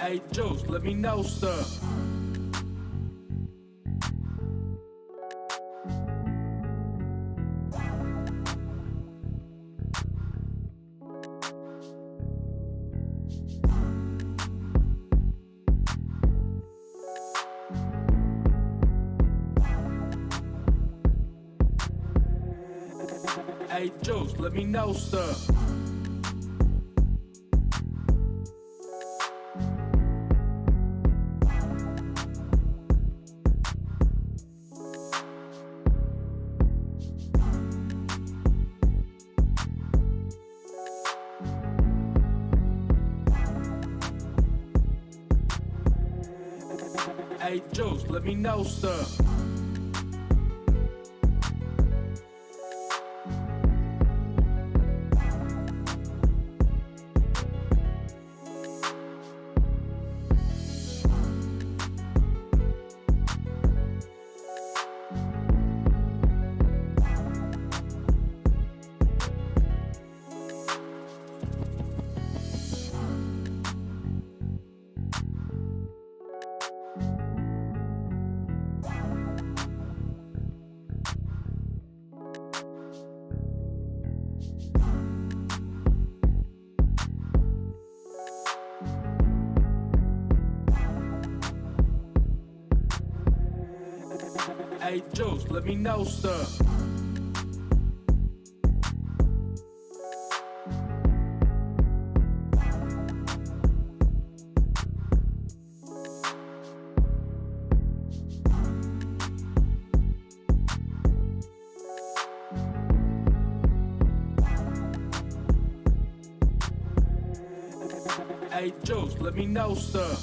Hey, Juice, let me know, sir. Hey, Juice, let me know, sir. Hey, Juice, let me know, sir. Hey, Juice, let me know, sir. Hey, Juice, let me know, sir.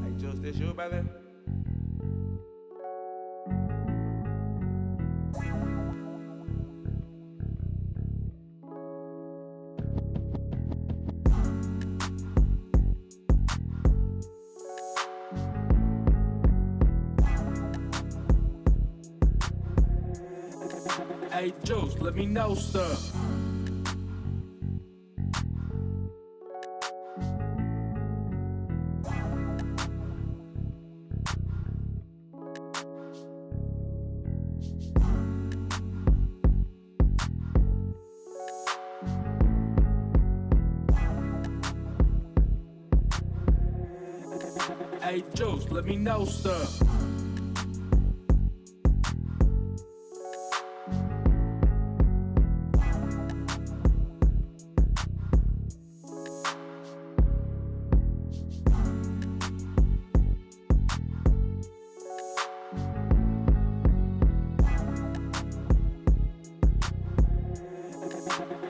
Hey, Juice, this you, brother? Hey, Juice, let me know, sir. Hey, Juice, let me know, sir.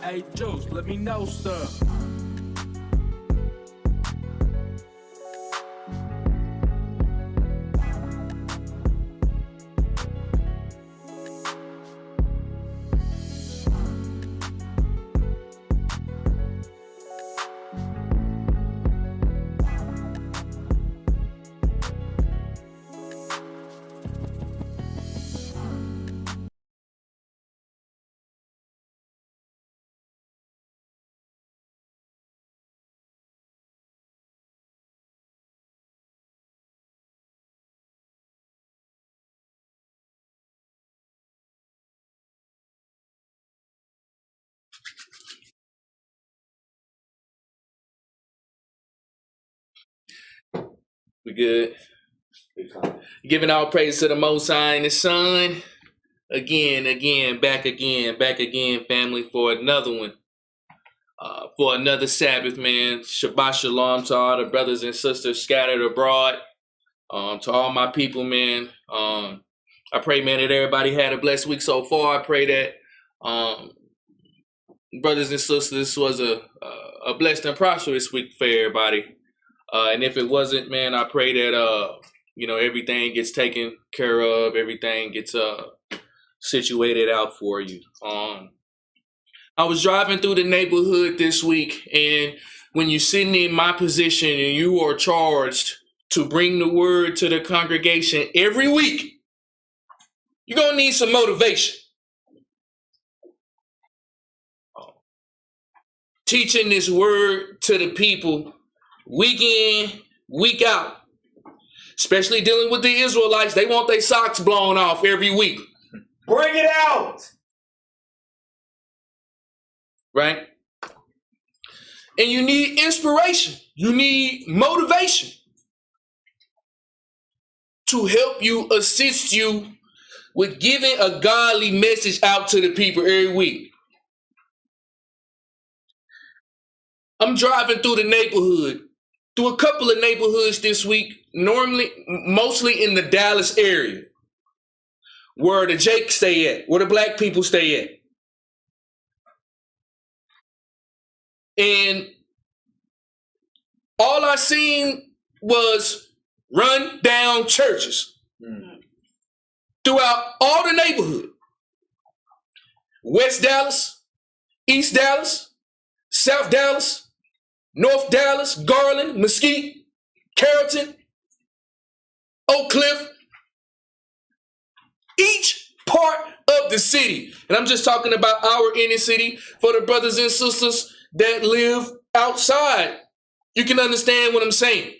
Hey, Juice, let me know, sir. We good. Giving all praise to the Most High and His Son. Again, back again, family, for another one. for another Sabbath, man. Shabbat shalom to all the brothers and sisters scattered abroad. To all my people, man. I pray, man, that everybody had a blessed week so far. I pray that, brothers and sisters, this was a blessed and prosperous week for everybody. And if it wasn't, man, I pray that, everything gets taken care of, everything gets situated out for you. I was driving through the neighborhood this week, and when you're sitting in my position and you are charged to bring the word to the congregation every week, you're going to need some motivation. Teaching this word to the people week in, week out, especially dealing with the Israelites. They want their socks blown off every week. Bring it out. Right? And you need inspiration. You need motivation to help you, assist you with giving a godly message out to the people every week. I'm driving through the neighborhood, through a couple of neighborhoods this week, mostly in the Dallas area, where the Jakes stay at, where the black people stay at. And all I seen was run down churches throughout all the neighborhood. West Dallas, East Dallas, South Dallas, North Dallas, Garland, Mesquite, Carrollton, Oak Cliff. Each part of the city. And I'm just talking about our inner city for the brothers and sisters that live outside. You can understand what I'm saying.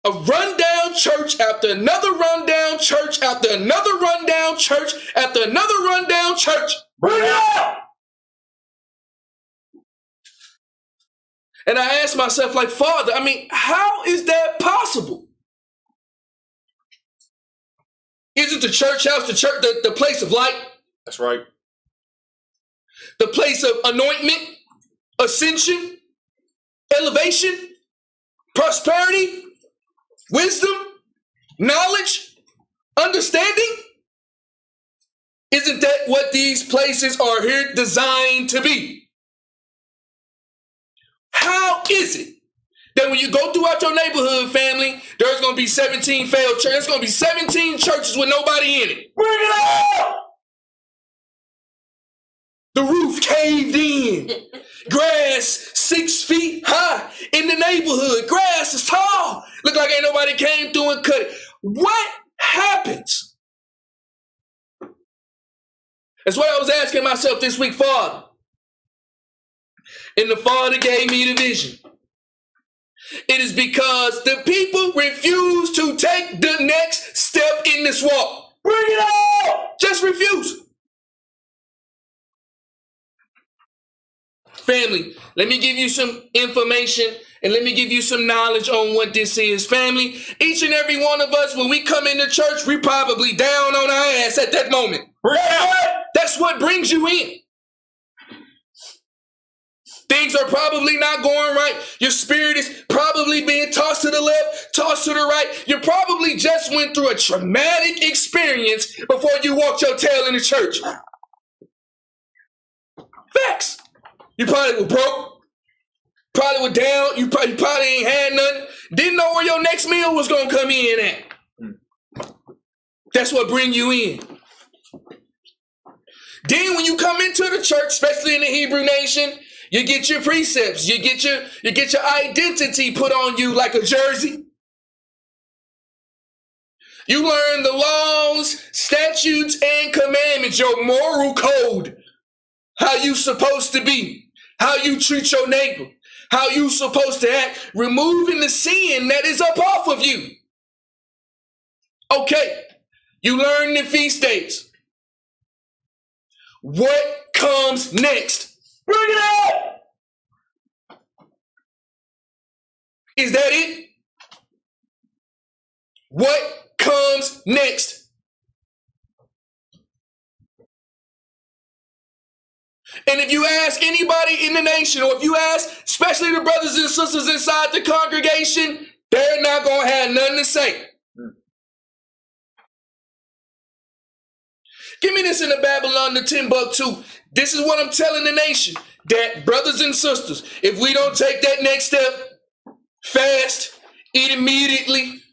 A rundown church after another rundown church after another rundown church after another rundown church. Bring it out. And I asked myself, like, Father, how is that possible? Isn't the church house the place of light? That's right. The place of anointment, ascension, elevation, prosperity, wisdom, knowledge, understanding? Isn't that what these places are here designed to be? How is it that when you go throughout your neighborhood, family, there's going to be 17 failed churches? There's going to be 17 churches with nobody in it. Bring it out! The roof caved in. Grass 6 feet high in the neighborhood. Grass is tall. Look like ain't nobody came through and cut it. What happens? That's what I was asking myself this week, Father. And the Father gave me the vision. It is because the people refuse to take the next step in this walk. Bring it out! Just refuse. Family, let me give you some information and let me give you some knowledge on what this is. Family, each and every one of us, when we come into church, we probably down on our ass at that moment. Bring it out! That's what brings you in. Things are probably not going right. Your spirit is probably being tossed to the left, tossed to the right. You probably just went through a traumatic experience before you walked your tail in the church. Facts. You probably were broke. Probably were down. You probably ain't had nothing. Didn't know where your next meal was going to come in at. That's what bring you in. Then when you come into the church, especially in the Hebrew nation, you get your precepts. You get your identity put on you like a jersey. You learn the laws, statutes, and commandments, your moral code, how you supposed to be, how you treat your neighbor, how you supposed to act, removing the sin that is up off of you. Okay, you learn the feast days. What comes next? Bring it out! Is that it? What comes next? And if you ask anybody in the nation, or if you ask especially the brothers and sisters inside the congregation, they're not going to have nothing to say. Give me this in the Babylon, the Timbuktu. This is what I'm telling the nation. That brothers and sisters, if we don't take that next step, fast, eat immediately,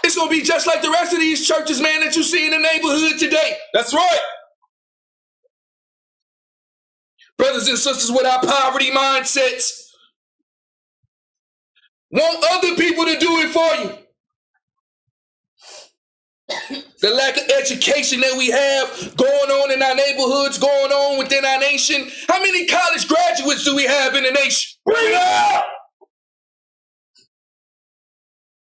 it's going to be just like the rest of these churches, man, that you see in the neighborhood today. That's right. Brothers and sisters with our poverty mindsets want other people to do it for you. The lack of education that we have going on in our neighborhoods, going on within our nation. How many college graduates do we have in the nation? Bring it up!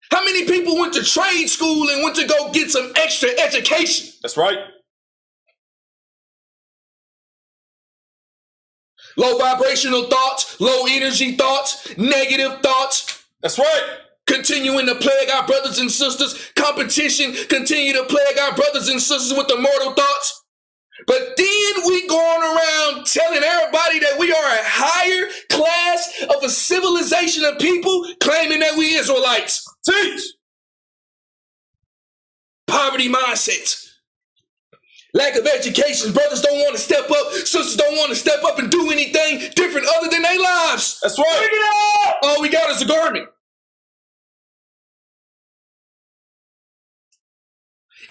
How many people went to trade school and went to go get some extra education? That's right. Low vibrational thoughts, low energy thoughts, negative thoughts. That's right. Continuing to plague our brothers and sisters. Competition continue to plague our brothers and sisters with the mortal thoughts. But then we going around telling everybody that we are a higher class of a civilization of people, claiming that we Israelites. Teach. Poverty mindsets. Lack of education. Brothers don't want to step up. Sisters don't want to step up and do anything different other than their lives. That's right. Bring it up! All we got is a garment.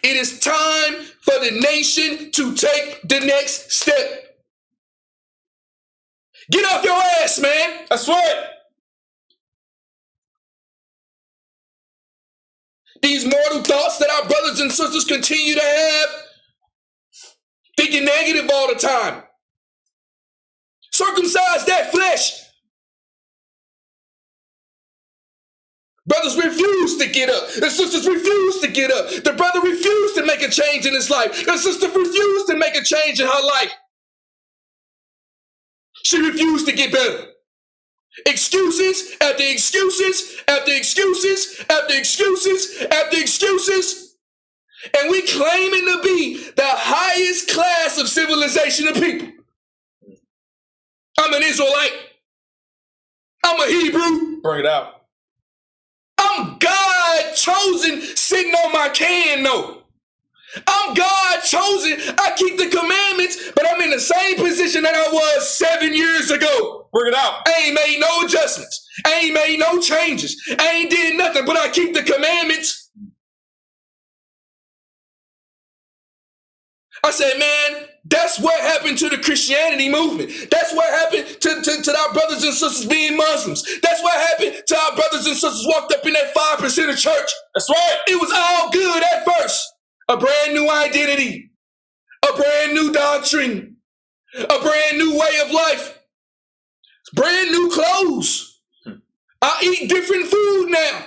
It is time for the nation to take the next step. Get off your ass, man. That's right. These mortal thoughts that our brothers and sisters continue to have, thinking negative all the time. Circumcise that flesh. Brothers refuse to get up. The sisters refuse to get up. The brother refused to make a change in his life. The sister refused to make a change in her life. She refused to get better. Excuses after excuses after excuses after excuses after excuses. And we claiming to be the highest class of civilization of people. I'm an Israelite. I'm a Hebrew. Bring it out. I'm God chosen sitting on my can note. I'm God chosen. I keep the commandments, but I'm in the same position that I was 7 years ago. Bring it out. I ain't made no adjustments. I ain't made no changes. I ain't did nothing, but I keep the commandments. I said, man, that's what happened to the Christianity movement. That's what happened to our brothers and sisters being Muslims. That's what happened to our brothers and sisters walked up in that 5% of church. That's right. It was all good at first. A brand new identity, a brand new doctrine, a brand new way of life, brand new clothes. I eat different food now.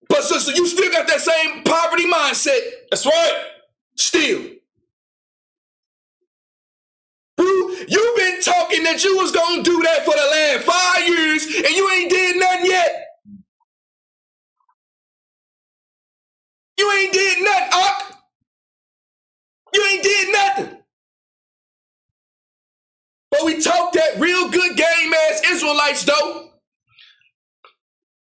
But sister, you still got that same poverty mindset. That's right. Still. Bro, you've been talking that you was going to do that for the last 5 years and you ain't did nothing yet. You ain't did nothing, Ak. You ain't did nothing. But we talk that real good game ass Israelites though.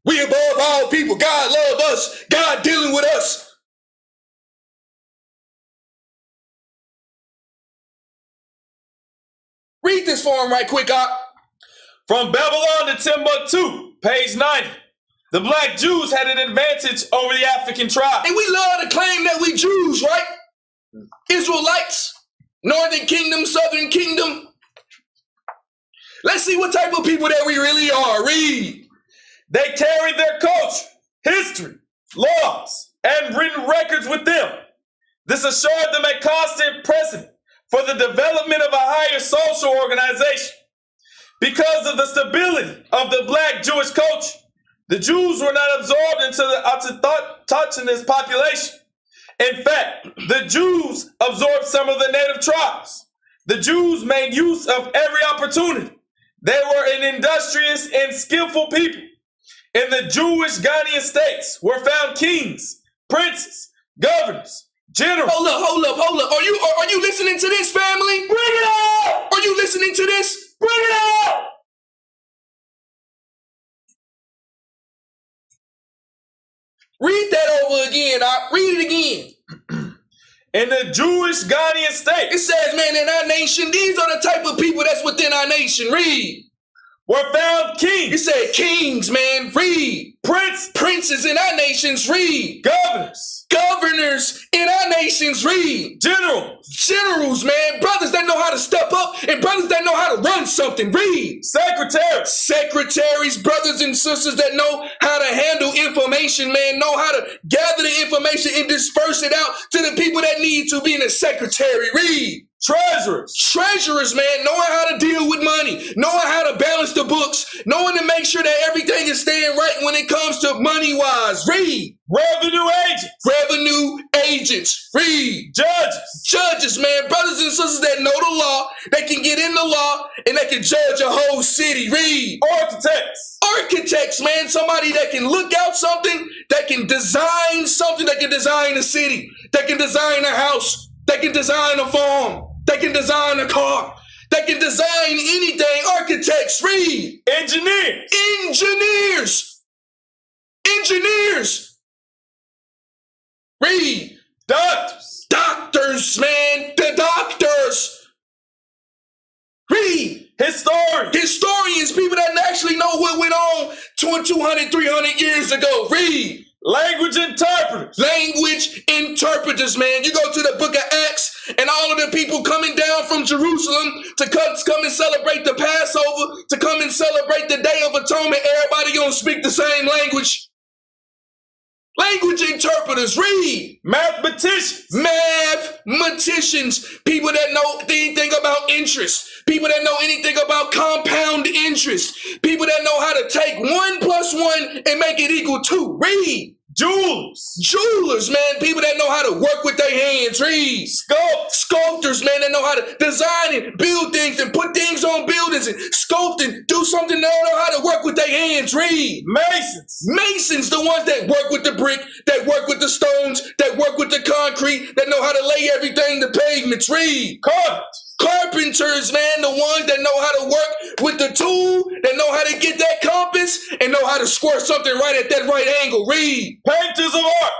We above all people. God love us. God dealing with us. Read this for him right quick, Ak. From Babylon to Timbuktu, page 90. The black Jews had an advantage over the African tribe. And we love to claim that we Jews, right? Israelites, Northern Kingdom, Southern Kingdom. Let's see what type of people that we really are. Read. They carried their culture, history, laws, and written records with them. This assured them a constant precedent for the development of a higher social organization. Because of the stability of the black Jewish culture, the Jews were not absorbed into the autochthonous population. In fact, the Jews absorbed some of the native tribes. The Jews made use of every opportunity. They were an industrious and skillful people. In the Jewish Ghanaian states were found kings, princes, governors, generals. Hold up. Are you listening to this, family? Bring it up! Are you listening to this? Bring it up! Read that over again. Read it again. In the Jewish Ghanaian state, It says, man, in our nation, these are the type of people that's within our nation. Read. were found It kings, said kings, man. Read. Princes in our nations. Read. governors, Governors in our nations. Read. generals, Man. Brothers that know how to step up and brothers that know how to run something. Read. secretaries, Brothers and sisters that know how to handle information, man, know how to gather the information and disperse it out to the people that need to be in a secretary. Read. Treasurers, man, knowing how to deal with money, knowing how to balance the books, knowing to make sure that everything is staying right when it comes to money-wise. Read. Revenue agents. Read. Judges, man, brothers and sisters that know the law, that can get in the law, and that can judge a whole city. Read. Architects, man, somebody that can look out something, that can design something, that can design a city, that can design a house, that can design a farm, that can design a car, that can design anything. Architects. Read. Engineers. Read. Doctors, man, the doctors. Read. Historians, people that actually know what went on 200, 300 years ago. Read. Language interpreters, man. You go to the book of Acts and all of the people coming down from Jerusalem to come and celebrate the Passover, to come and celebrate the Day of Atonement. Everybody gonna speak the same language. Language interpreters. Read. mathematicians, People that know anything about interest. People that know anything about compound interest. People that know how to take 1 + 1 and make it equal 2. Read. Jewelers, man. People that know how to work with their hands. Read. Sculptors, man, that know how to design and build things and put things on buildings and sculpt and do something. They know how to work with their hands. Read. Masons, the ones that work with the brick, that work with the stones, that work with the concrete, that know how to lay everything, the pavements. Read. Carpenters, man, the ones that know how to work with the tool, that know how to get that compass and know how to square something right at that right angle. Read. Painters of art.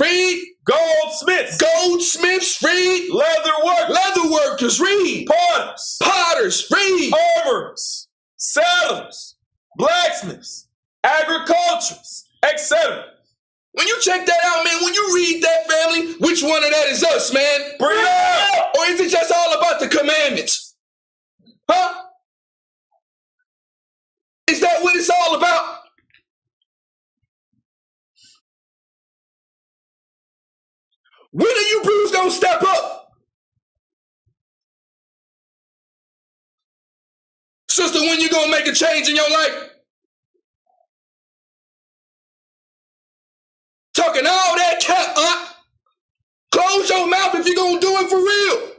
Read. Goldsmiths. Read. Leatherworkers. Read. Potters. Read. armorers, sailors, blacksmiths, agriculturists, etc. When you check that out, man, when you read that, family, which one of that is us, man? Bring it up! Or is it just all about the commandments? Huh? Is that what it's all about? When are you Bruce gonna step up? Sister, when you gonna make a change in your life? Talking all that cat, close your mouth if you're gonna do it for real.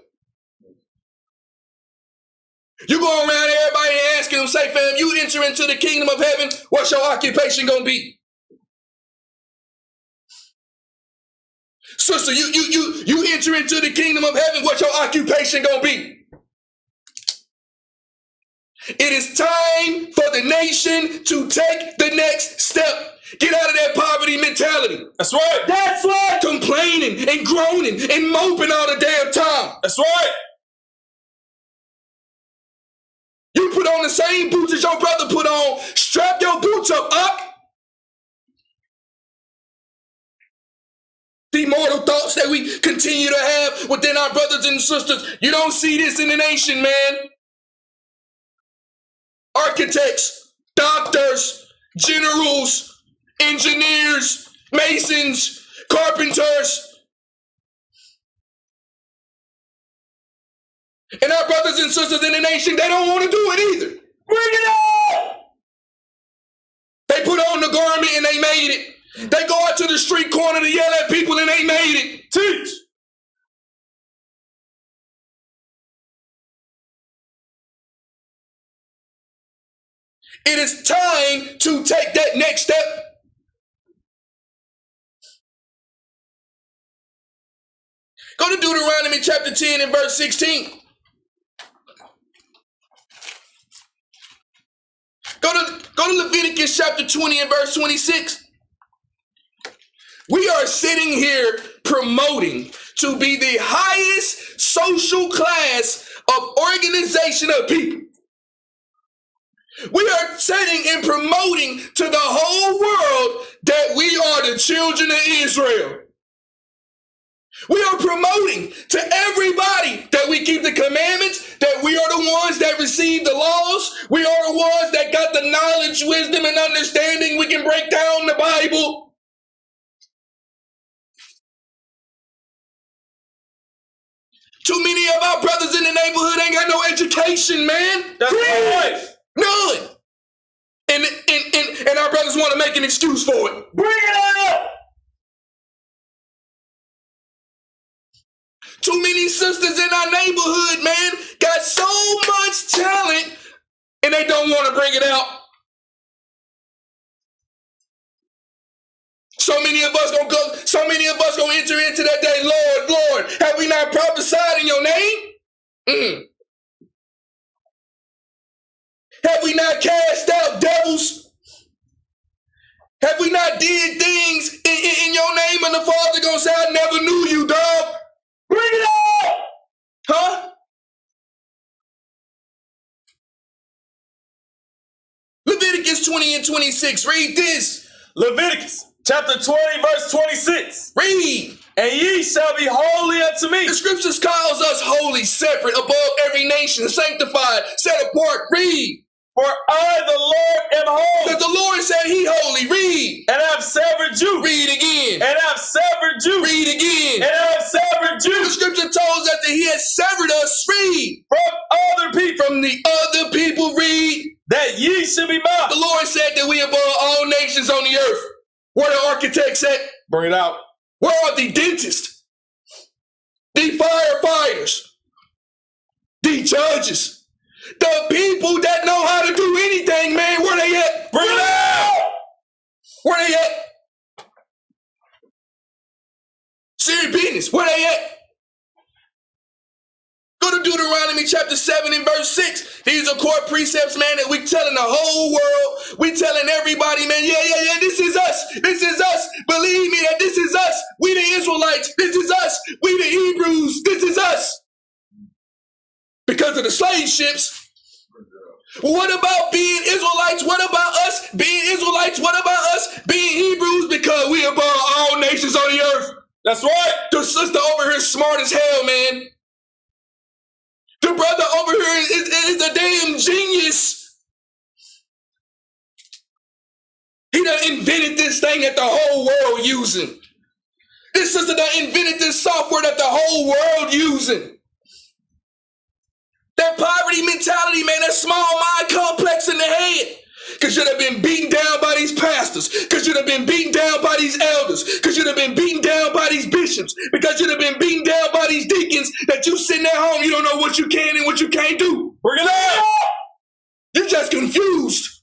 You go around everybody asking them, say, fam, you enter into the kingdom of heaven, what's your occupation gonna be? Sister, you enter into the kingdom of heaven, what's your occupation gonna be? It is time for the nation to take the next step. Get out of that poverty mentality. That's right. That's right. Complaining and groaning and moping all the damn time. That's right. You put on the same boots as your brother put on. Strap your boots up. The mortal thoughts that we continue to have within our brothers and sisters. You don't see this in the nation, man. Architects, doctors, generals, engineers, masons, carpenters. And our brothers and sisters in the nation, they don't want to do it either. Bring it up! They put on the garment and they made it. They go out to the street corner to yell at people and they made it. Teach! It is time to take that next step. Go to Deuteronomy chapter 10 and verse 16. Go to Leviticus chapter 20 and verse 26. We are sitting here promoting to be the highest social class of organization of people. We are setting and promoting to the whole world that we are the children of Israel. We are promoting to everybody that we keep the commandments, that we are the ones that receive the laws. We are the ones that got the knowledge, wisdom, and understanding. We can break down the Bible. Too many of our brothers in the neighborhood ain't got no education, man. That's right. None. And our brothers want to make an excuse for it. Bring it up. Too many sisters in our neighborhood, man, got so much talent and they don't want to bring it out. So many of us gonna enter into that day, Lord, Lord, have we not prophesied in your name? Have we not cast out devils? Have we not did things in your name? And the Father gonna say, I never knew you, dog. Bring it up. Huh? Leviticus 20 and 26. Read this. Leviticus chapter 20, verse 26. Read. And ye shall be holy unto me. The scriptures calls us holy, separate, above every nation, sanctified, set apart. Read. For I, the Lord, am holy. Because the Lord said he holy. Read. And I have severed you. Read again. And I have severed you. Read again. And I have severed you. The scripture told us that he has severed us. Read. From other people. From the other people. Read. That ye should be mine. The Lord said that we above all nations on the earth. Where the architects at? Bring it out. Where are the dentists? The firefighters? The judges? The people that know how to do anything, man, where they at? Bring it out! Where they at? Serious business, where they at? Go to Deuteronomy chapter 7 and verse 6. These are core precepts, man, that we telling the whole world. We telling everybody, man, yeah, this is us. This is us. Believe me that this is us. We the Israelites. This is us. We the Hebrews. This is us. Because of the slave ships. What about being Israelites? What about us being Israelites? What about us being Hebrews? Because we above all nations on the earth. That's right. The sister over here is smart as hell, man. The brother over here is a damn genius. He done invented this thing that the whole world using. This sister done invented this software that the whole world using. That poverty mentality, man, that small mind complex in the head. Because you'd have been beaten down by these pastors. Because you'd have been beaten down by these elders. Because you'd have been beaten down by these bishops. Because you'd have been beaten down by these deacons that you sitting at home, you don't know what you can and what you can't do. Bring it out. You're just confused.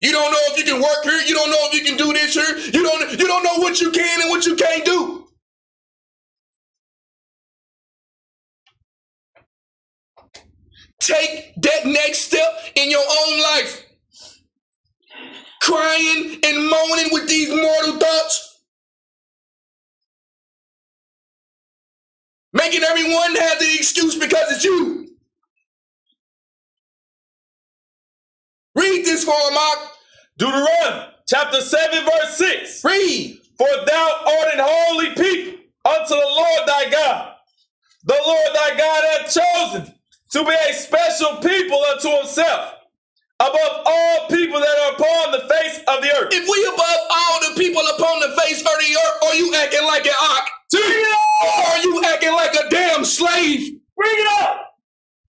You don't know if you can work here. You don't know if you can do this here. You don't know what you can and what you can't do. Take that next step in your own life. Crying and moaning with these mortal thoughts. Making everyone have the excuse because it's you. Read this for him, Mark. Deuteronomy chapter 7, verse 6. Read. For thou art an holy people unto the Lord thy God. The Lord thy God hath chosen to be a special people unto himself, above all people that are upon the face of the earth. If we above all the people upon the face of the earth, are you acting like an ox? Or are you acting like a damn slave? Bring it up!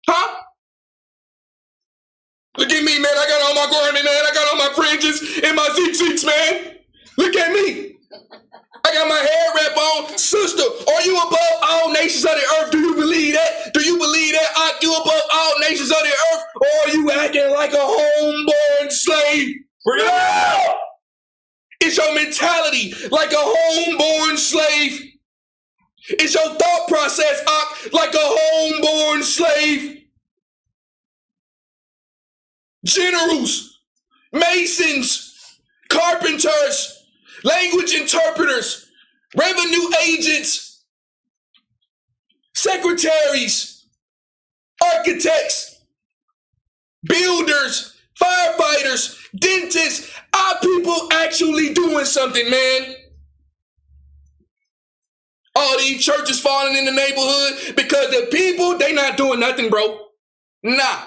Huh? Look at me, man. I got all my garment, man. I got all my fringes and my zeke, man. Look at me. I got my hair wrap on. Sister, are you above all nations of the earth? Do you believe that? Do you believe that? Are you above all nations of the earth? Or are you acting like a homeborn slave? Bring it out! Is your mentality like a homeborn slave? Is your thought process like a homeborn slave? Generals, masons, carpenters, language interpreters, revenue agents, secretaries, architects, builders, firefighters, dentists. Are people actually doing something, man? All these churches falling in the neighborhood because the people, they not doing nothing, bro. Nah.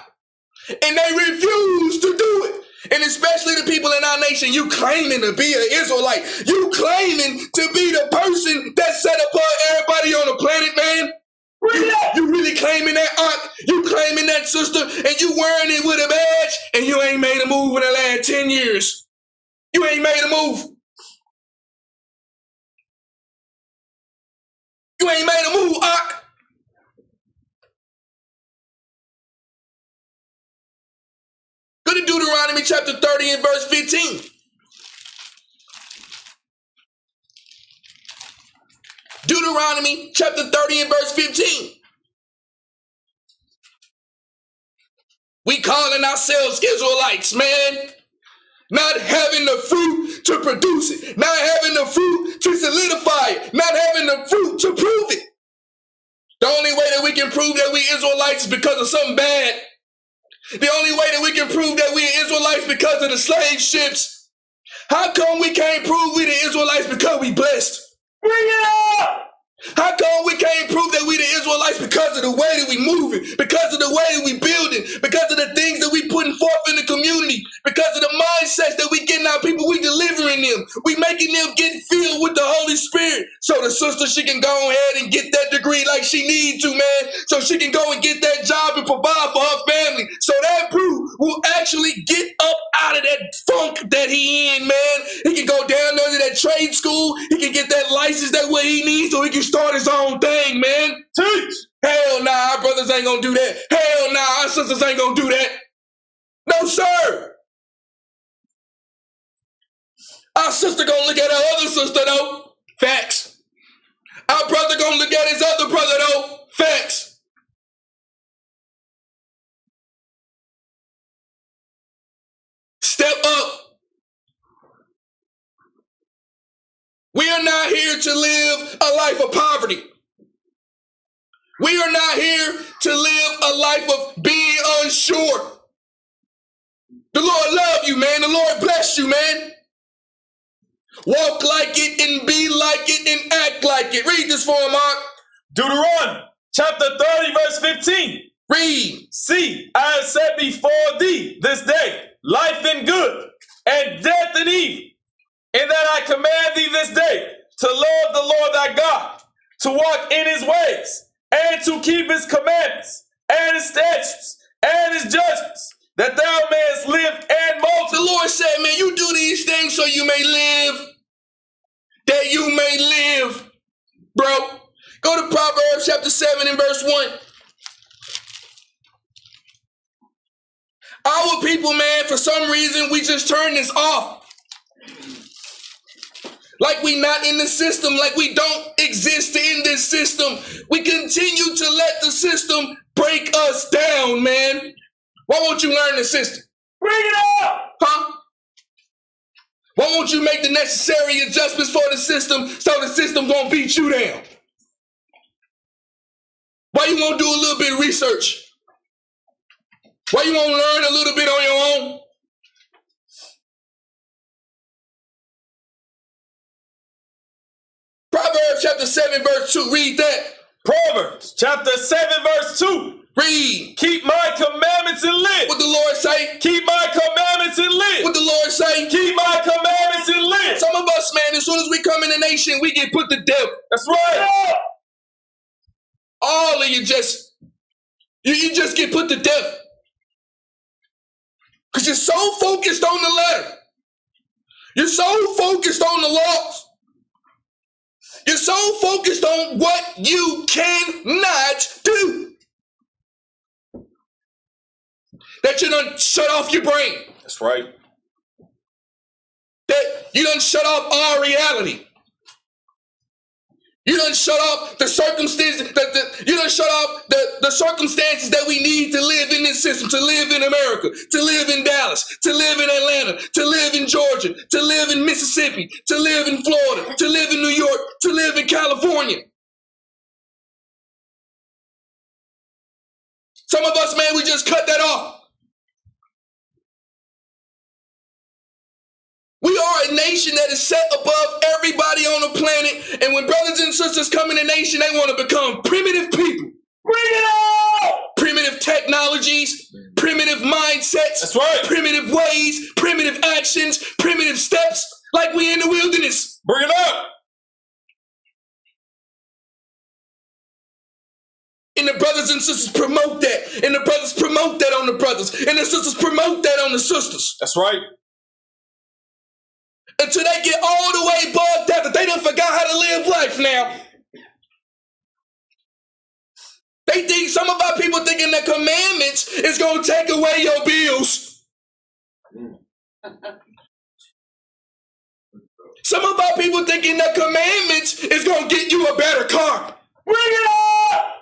And they refuse to do it. And especially the people in our nation, you claiming to be an Israelite. You claiming to be the person that set apart everybody on the planet, man. You really claiming that aunt, you claiming that sister, and you wearing it with a badge, and you ain't made a move in the last 10 years. You ain't made a move. You ain't made a move, aunt. Go to Deuteronomy chapter 30 and verse 15. Deuteronomy chapter 30 and verse 15. We calling ourselves Israelites, man. Not having the fruit to produce it. Not having the fruit to solidify it. Not having the fruit to prove it. The only way that we can prove that we Israelites is because of something bad. The only way that we can prove that we Israelites because of the slave ships. How come we can't prove we the Israelites because we blessed? Bring it up! How come we can't prove that we the Israelites because of the way that we moving, because of the way that we building, because of the things that we putting forth in the community, because of the mindsets that we getting our people, we delivering them, we making them get filled with the Holy Spirit, so the sister, she can go ahead and get that degree like she need to, man, so she can go and get that job and provide for her family, so that Brew will actually get up out of that funk that he in, man. He can go down under that trade school, he can get that license that way he needs, so he can start his own thing, man. Teach. Hell nah, our brothers ain't gonna do that. Hell nah, our sisters ain't gonna do that. No, sir. Our sister gonna look at her other sister, though. Facts. Our brother gonna look at his other brother, though. Facts. Step up. We are not here to live a life of poverty. We are not here to live a life of being unsure. The Lord love you, man. The Lord bless you, man. Walk like it and be like it and act like it. Read this for him, Mark. Deuteronomy chapter 30 verse 15. Read. See, I have set before thee this day life and good, and death and evil. In that I command thee this day to love the Lord thy God, to walk in his ways, and to keep his commandments, and his statutes, and his judgments, that thou mayest live and multiply. The Lord said, man, you do these things so you may live, that you may live, bro. Go to Proverbs chapter 7 and verse 1. Our people, man, for some reason, we just turn this off. Like we not in the system, like we don't exist in this system. We continue to let the system break us down, man. Why won't you learn the system? Bring it up! Huh? Why won't you make the necessary adjustments for the system so the system won't beat you down? Why you won't do a little bit of research? Why you won't learn a little bit on your own? Proverbs chapter 7 verse 2, read that. Proverbs chapter 7 verse 2. Read. Keep my commandments and live. What the Lord say? Keep my commandments and live. What the Lord say? Keep my commandments and live. Some of us, man, as soon as we come in the nation, we get put to death. That's right. Yeah. All of you just, you just get put to death. Because you're so focused on the letter. You're so focused on the laws. You're so focused on what you cannot do that you done shut off your brain. That's right. That you done shut off our reality. You done shut off the circumstances. You done shut off the circumstances that we need to live in this system, to live in America, to live in Dallas, to live in Atlanta, to live in Georgia, to live in Mississippi, to live in Florida, to live in New York, to live in California. Some of us, man, we just cut that off. We are a nation that is set above everybody on the planet. And when brothers and sisters come in a nation, they want to become primitive people. Bring it on! Primitive technologies, primitive mindsets. That's right. Primitive ways, primitive actions, primitive steps, like we in the wilderness. Bring it up. And the brothers and sisters promote that. And the brothers promote that on the brothers. And the sisters promote that on the sisters. That's right. Until they get all the way bugged out that they done forgot how to live life now. They think, some of our people thinking that commandments is going to take away your bills. Some of our people thinking that commandments is going to get you a better car. Bring it up!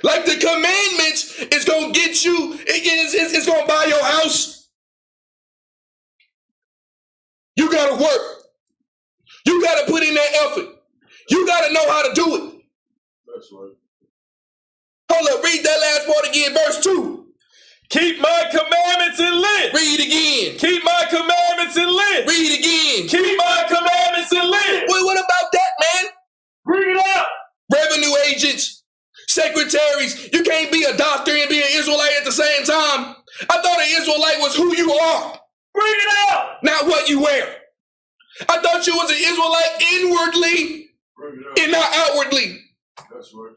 Like the commandments is going to get you, it's going to buy your house. You got to work. You got to put in that effort. You got to know how to do it. That's right. Hold up, read that last part again, verse 2. Keep my commandments and live. Read again. Keep my commandments and live. Read again. Keep my commandments and live. Wait, what about that, man? Bring it up. Revenue agents, secretaries. You can't be a doctor and be an Israelite at the same time. I thought an Israelite was who you are. Bring it up. Not what you wear. I thought you was an Israelite inwardly and not outwardly. That's right.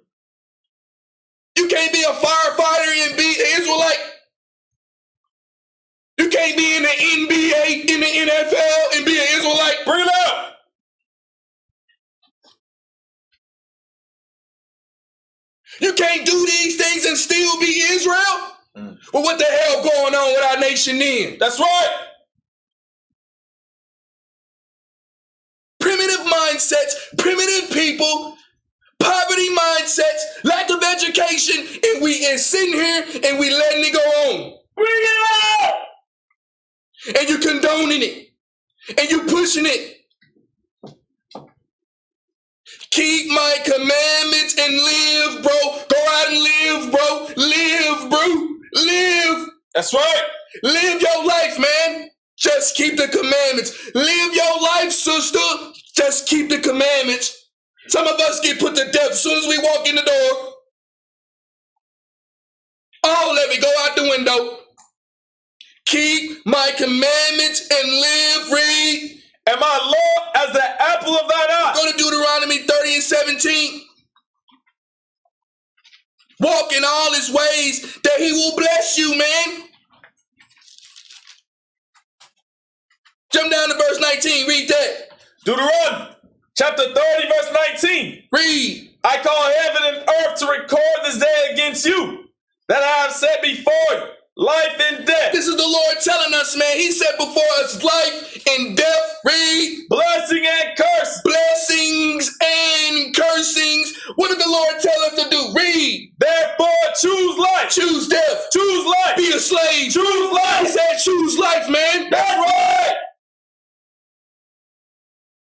You can't be a firefighter and be an Israelite. You can't be in the NBA, in the NFL, and be an Israelite. Bring it up. You can't do these things and still be Israel? Well, what the hell going on with our nation then? That's right. Primitive mindsets, primitive people, poverty mindsets, lack of education, and we is sitting here and we letting it go on. Bring it up. And you condoning it. And you pushing it. Keep my commandments and live, bro. Go out and live, bro. Live, bro. Live. That's right. Live your life, man. Just keep the commandments. Live your life, sister. Just keep the commandments. Some of us get put to death as soon as we walk in the door. Oh, let me go out the window. Keep my commandments and live, read. And my law as the apple of thine eye. Go to Deuteronomy 30 and 17. Walk in all his ways that he will bless you, man. Jump down to verse 19. Read that. Deuteronomy chapter 30, verse 19. Read. I call heaven and earth to record this day against you, that I have set before you life and death. This is the Lord telling us, man. He set before us life and death. Read. Blessing and curse. Blessings and cursings. What did the Lord tell us to do? Read. Therefore choose life. Choose death. Choose life. Be a slave. Choose life. He said choose life, man. That's right.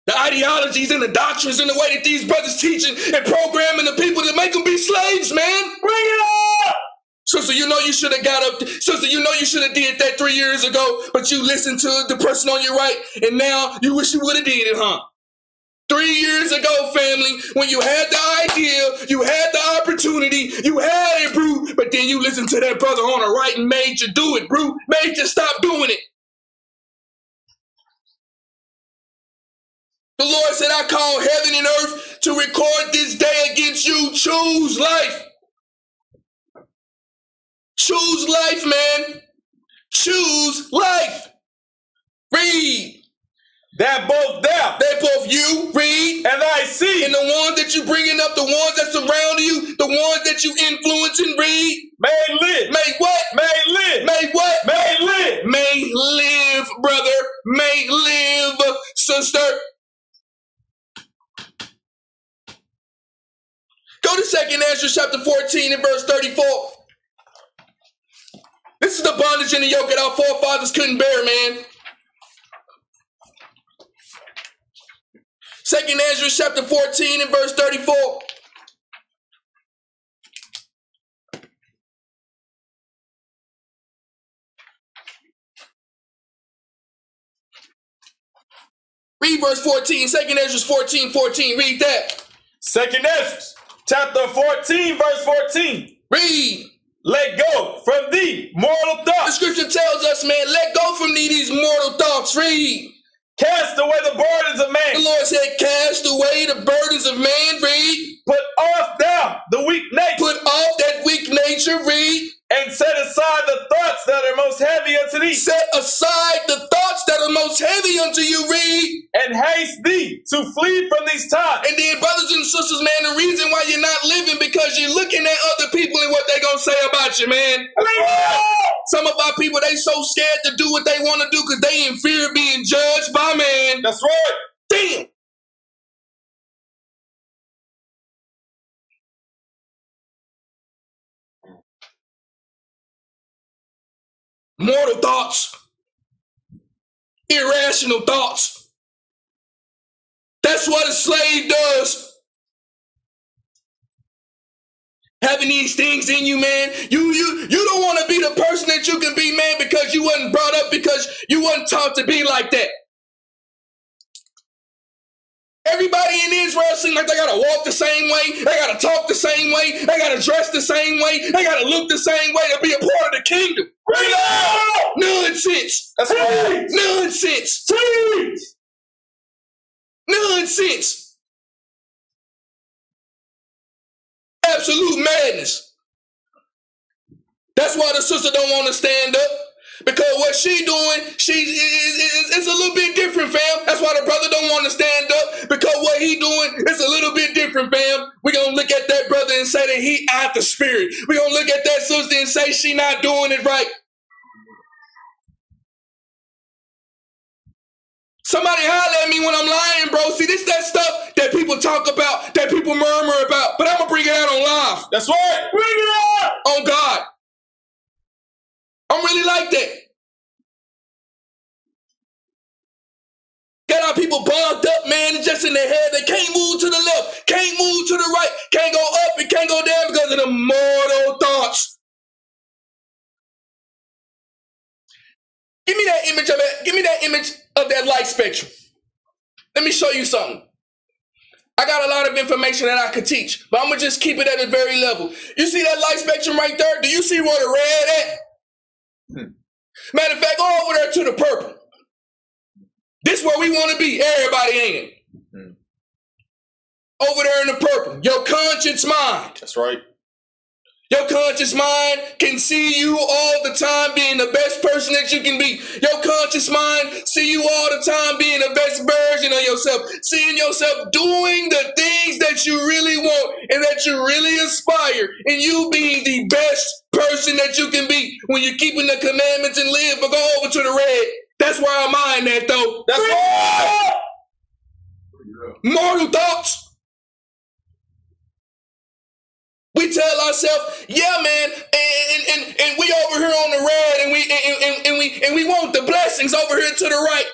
The ideologies and the doctrines and the way that these brothers teaching and programming the people to make them be slaves, man. Bring it up. Sister, you know you should have got up. Sister, you know you should have did that 3 years ago, but you listened to the person on your right, and now you wish you would have did it, huh? 3 years ago, family, when you had the idea, you had the opportunity, you had it, bro, but then you listened to that brother on the right and made you do it, bro. Made you stop doing it. The Lord said, I call heaven and earth to record this day against you. Choose life. Choose life, man. Choose life. Read. That both thou. They both you, read. And thy seed. And the ones that you bringing up, the ones that surround you, the ones that you influencing, read. May live. May what? May live. May what? May live. May live, brother. May live, sister. Go to 2nd Ezra chapter 14 and verse 34. This is the bondage and the yoke that our forefathers couldn't bear, man. 2nd Ezra chapter 14 and verse 34. Read verse 14. 2nd Ezra 14:14. Read that. 2nd Ezra, chapter 14, verse 14. Read. Let go from thee mortal The thoughts. scripture tells us, man, let go from thee these mortal thoughts. Read. Cast away the burdens of The man. Lord said, cast away the burdens of man. Read. Put off thou the weak nature. Put off that weak nature. Read. And set aside the thoughts that are most heavy unto thee. Set aside the thoughts that are most heavy unto you. Read. And haste thee to flee from these times. And then, brothers and sisters, man, the reason why you're not living because you're looking at other people and what they're going to say about you, man. Some of our people, they so scared to do what they want to do because they in fear of being judged by man. That's right. Damn. Mortal thoughts. Irrational thoughts. That's what a slave does. Having these things in you, man, you don't want to be the person that you can be, man, because you wasn't brought up, because you wasn't taught to be like that. Everybody in Israel seems like they gotta walk the same way, they gotta talk the same way, they gotta dress the same way, they gotta look the same way to be a part of the kingdom. Nonsense. That's right. Nonsense. Nonsense. Absolute madness. That's why the sister don't want to stand up. Because what she doing, it's a little bit different, fam. That's why the brother don't want to stand up. Because what he doing is a little bit different, fam. We're going to look at that brother and say that he out the spirit. We're going to look at that sister and say she not doing it right. Somebody holler at me when I'm lying, bro. See, this that stuff that people talk about, that people murmur about. But I'm going to bring it out on live. That's right. Bring it out. On God. I'm really like that. Got our people bogged up, man, just in their head. They can't move to the left, can't move to the right, can't go up and can't go down because of the mortal thoughts. Give me that image of it. Give me that image of that light spectrum. Let me show you something. I got a lot of information that I could teach, but I'm going to just keep it at a very level. You see that light spectrum right there? Do you see where the red at? Matter of fact, go over there to the purple. This is where we want to be. Everybody ain't it? Over there in the purple. Your conscious mind. That's right. Your conscious mind can see you all the time being the best person that you can be. Your conscious mind see you all the time being the best version of yourself. Seeing yourself doing the things that you really want and that you really aspire. And you being the best person that you can be when you're keeping the commandments and live. But go over to the red. That's where our mind at, though. That's right. Mortal thoughts. We tell ourselves, yeah, man, and we over here on the red, and we want the blessings over here to the right.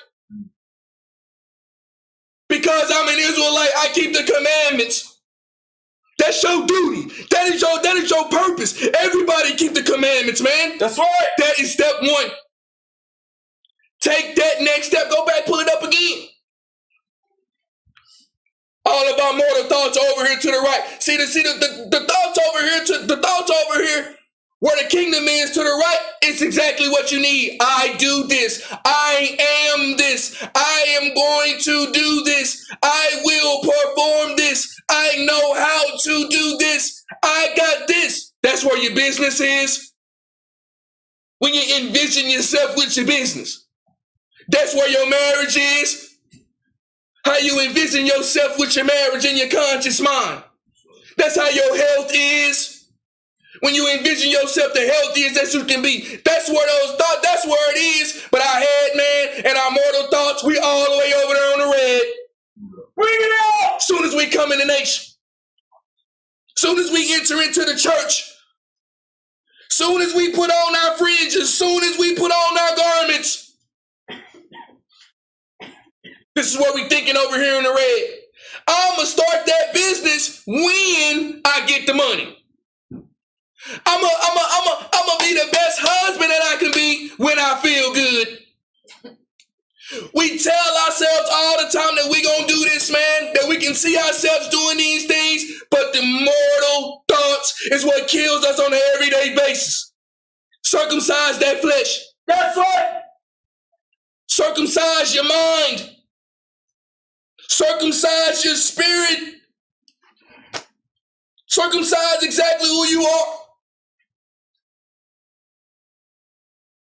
Because I'm an Israelite, I keep the commandments. That's your duty. That is your purpose. Everybody keep the commandments, man. That's right. That is step one. Take that next step. Go back, pull it up again. All of our mortal thoughts over here to the right. See the thoughts over here the thoughts over here where the kingdom is to the right. It's exactly what you need. I do this. I am this. I am going to do this. I will perform this. I know how to do this. I got this. That's where your business is. When you envision yourself with your business. That's where your marriage is. How you envision yourself with your marriage in your conscious mind. That's how your health is. When you envision yourself the healthiest that you can be. That's where those thoughts, that's where it is. But our head, man, and our mortal thoughts, we all the way over there on the red. Bring it out! Soon as we come in the nation. Soon as we enter into the church, soon as we put on our fringes, soon as we put on our garments, this is what we thinking over here in the red. I'm going to start that business when I get the money. I'm going to be the best husband that I can be when I feel good. We tell ourselves all the time that we going to do this, man, that we can see ourselves doing these things, but the mortal thoughts is what kills us on an everyday basis. Circumcise that flesh. That's right. Circumcise your mind. Circumcise your spirit. Circumcise exactly who you are.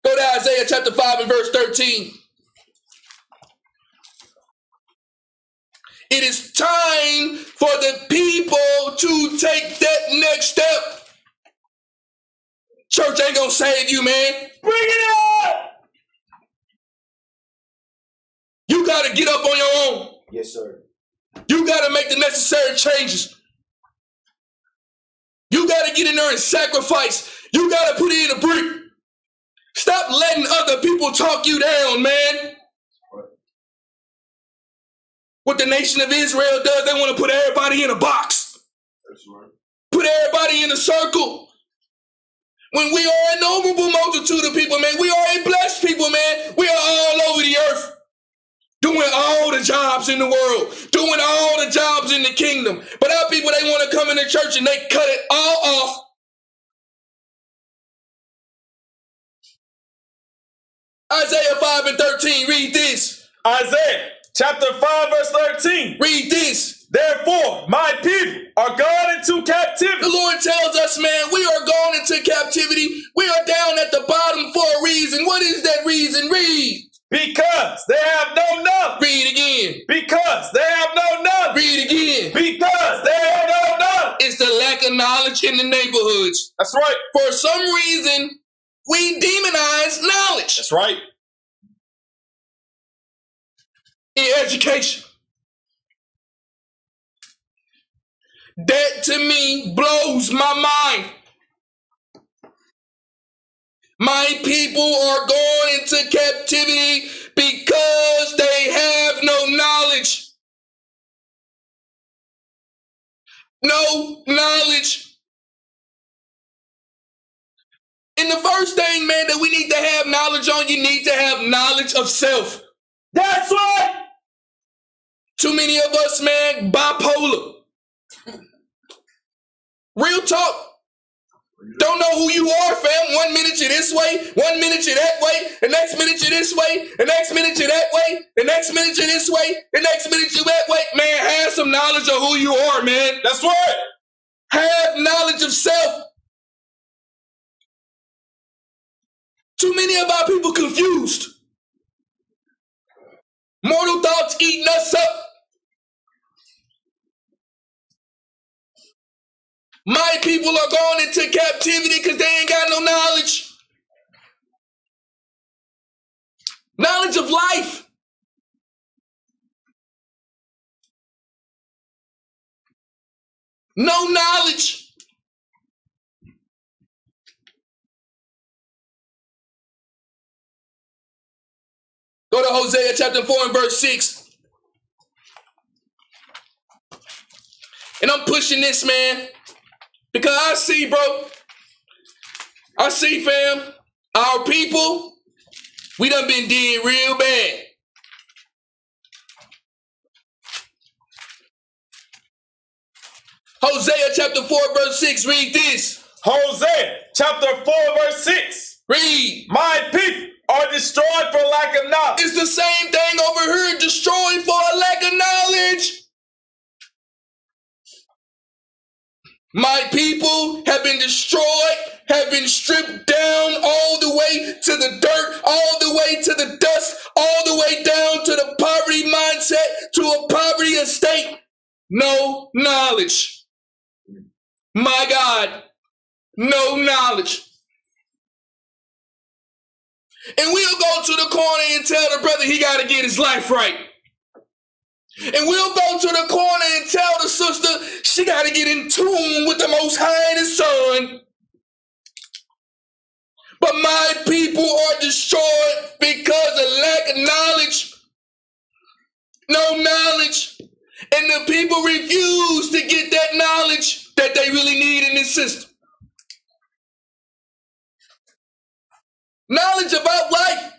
Go to Isaiah chapter 5 and verse 13. It is time for the people to take that next step. Church ain't gonna save you, man. Bring it up. You gotta get up on your own. Yes, sir. You gotta make the necessary changes. You gotta get in there and sacrifice. You gotta put in a brick. Stop letting other people talk you down, man. What the nation of Israel does, they want to put everybody in a box. That's right. Put everybody in a circle. When we are an innumerable multitude of people, man, we are a blessed people, man. We are all over the earth. Doing all the jobs in the world. Doing all the jobs in the kingdom. But our people, they want to come into church and they cut it all off. Isaiah 5 and 13, read this. Isaiah chapter 5 verse 13. Read this. Therefore, my people are gone into captivity. The Lord tells us, man, we are going into captivity. We are down at the bottom for a reason. What is that reason? Read. Because they have no knowledge. Read again. Because they have no knowledge. Read again. Because they have no knowledge. It's the lack of knowledge in the neighborhoods. That's right. For some reason, we demonize knowledge. That's right. In education. That to me blows my mind. My people are going into captivity because they have no knowledge. No knowledge. And the first thing, man, that we need to have knowledge on, you need to have knowledge of self. That's right. Too many of us, man, bipolar. Real talk. Don't know who you are, fam. 1 minute you're this way, 1 minute you're that way, the next minute you're this way, the next minute you're that way, the next minute you're this way, the next minute you're that way. Man, have some knowledge of who you are, man. That's right. Have knowledge of self. Too many of our people confused. Mortal thoughts eating us up. My people are going into captivity because they ain't got no knowledge. Knowledge of life. No knowledge. Go to Hosea chapter 4 and verse 6. And I'm pushing this, man. Because I see, bro, I see, fam, our people, we done been did real bad. Hosea chapter 4 verse 6, read this. Hosea chapter 4 verse 6. Read. My people are destroyed for lack of knowledge. It's the same thing over here, destroyed for a lack of knowledge. My people have been destroyed, have been stripped down all the way to the dirt, all the way to the dust, all the way down to the poverty mindset, to a poverty estate. No knowledge. My God, no knowledge. And we'll go to the corner and tell the brother he got to get his life right. And we'll go to the corner and tell the sister she got to get in tune with the Most High and His Son. But my people are destroyed because of lack of knowledge. No knowledge. And the people refuse to get that knowledge that they really need in this system. Knowledge about life.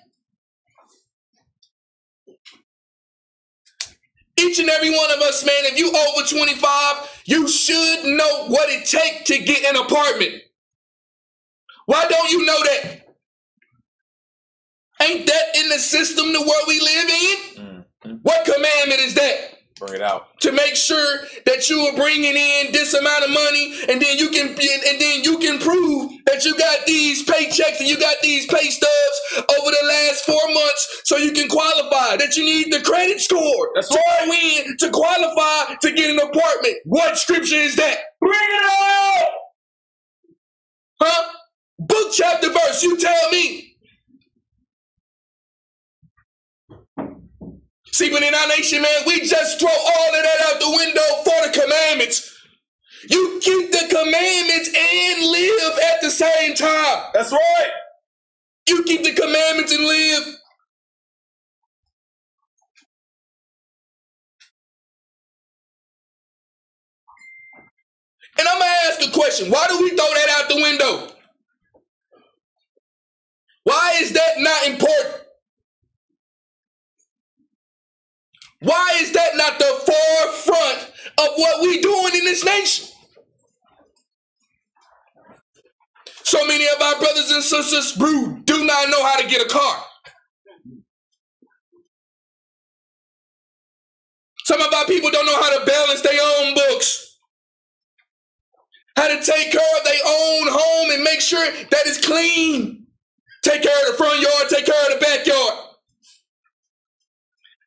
Each and every one of us, man, if you over 25, you should know what it takes to get an apartment. Why don't you know that? Ain't that in the system the world we live in? Mm-hmm. What commandment is that? Bring it out. To make sure that you are bringing in this amount of money, and then you can prove that you got these paychecks and you got these pay stubs over the last 4 months, so you can qualify. That you need the credit score. That's to right. go in to qualify to get an apartment. What scripture is that? Bring it out. Huh? Book, chapter, verse. You tell me. See, but in our nation, man, we just throw all of that out the window for the commandments. You keep the commandments and live at the same time. That's right. You keep the commandments and live. And I'm going to ask a question. Why do we throw that out the window? Why is that not important? Why is that not the forefront of what we doing in this nation? So many of our brothers and sisters do not know how to get a car. Some of our people don't know how to balance their own books. How to take care of their own home and make sure that it's clean. Take care of the front yard, take care of the backyard.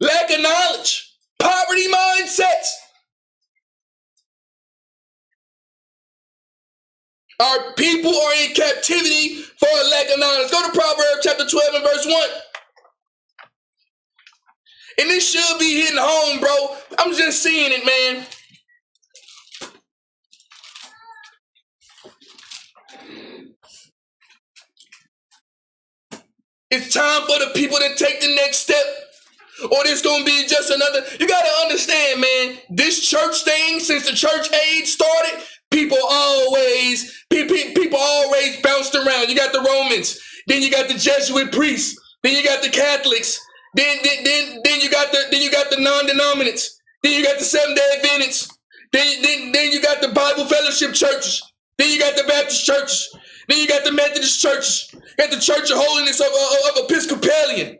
Lack of knowledge, poverty mindsets. Our people are in captivity for a lack of knowledge. Go to Proverbs chapter 12 and verse 1. And this should be hitting home, bro. I'm just seeing it, man. It's time for the people to take the next step. Or this gonna be just another. You gotta understand, man, this church thing, since the church age started, people always bounced around. You got the Romans, then you got the Jesuit priests, then you got the Catholics, then you got the non-denominants, then you got the Seventh-day Adventists, then you got the Bible Fellowship churches, then you got the Baptist churches, then you got the Methodist churches, you got the Church of Holiness of Episcopalian.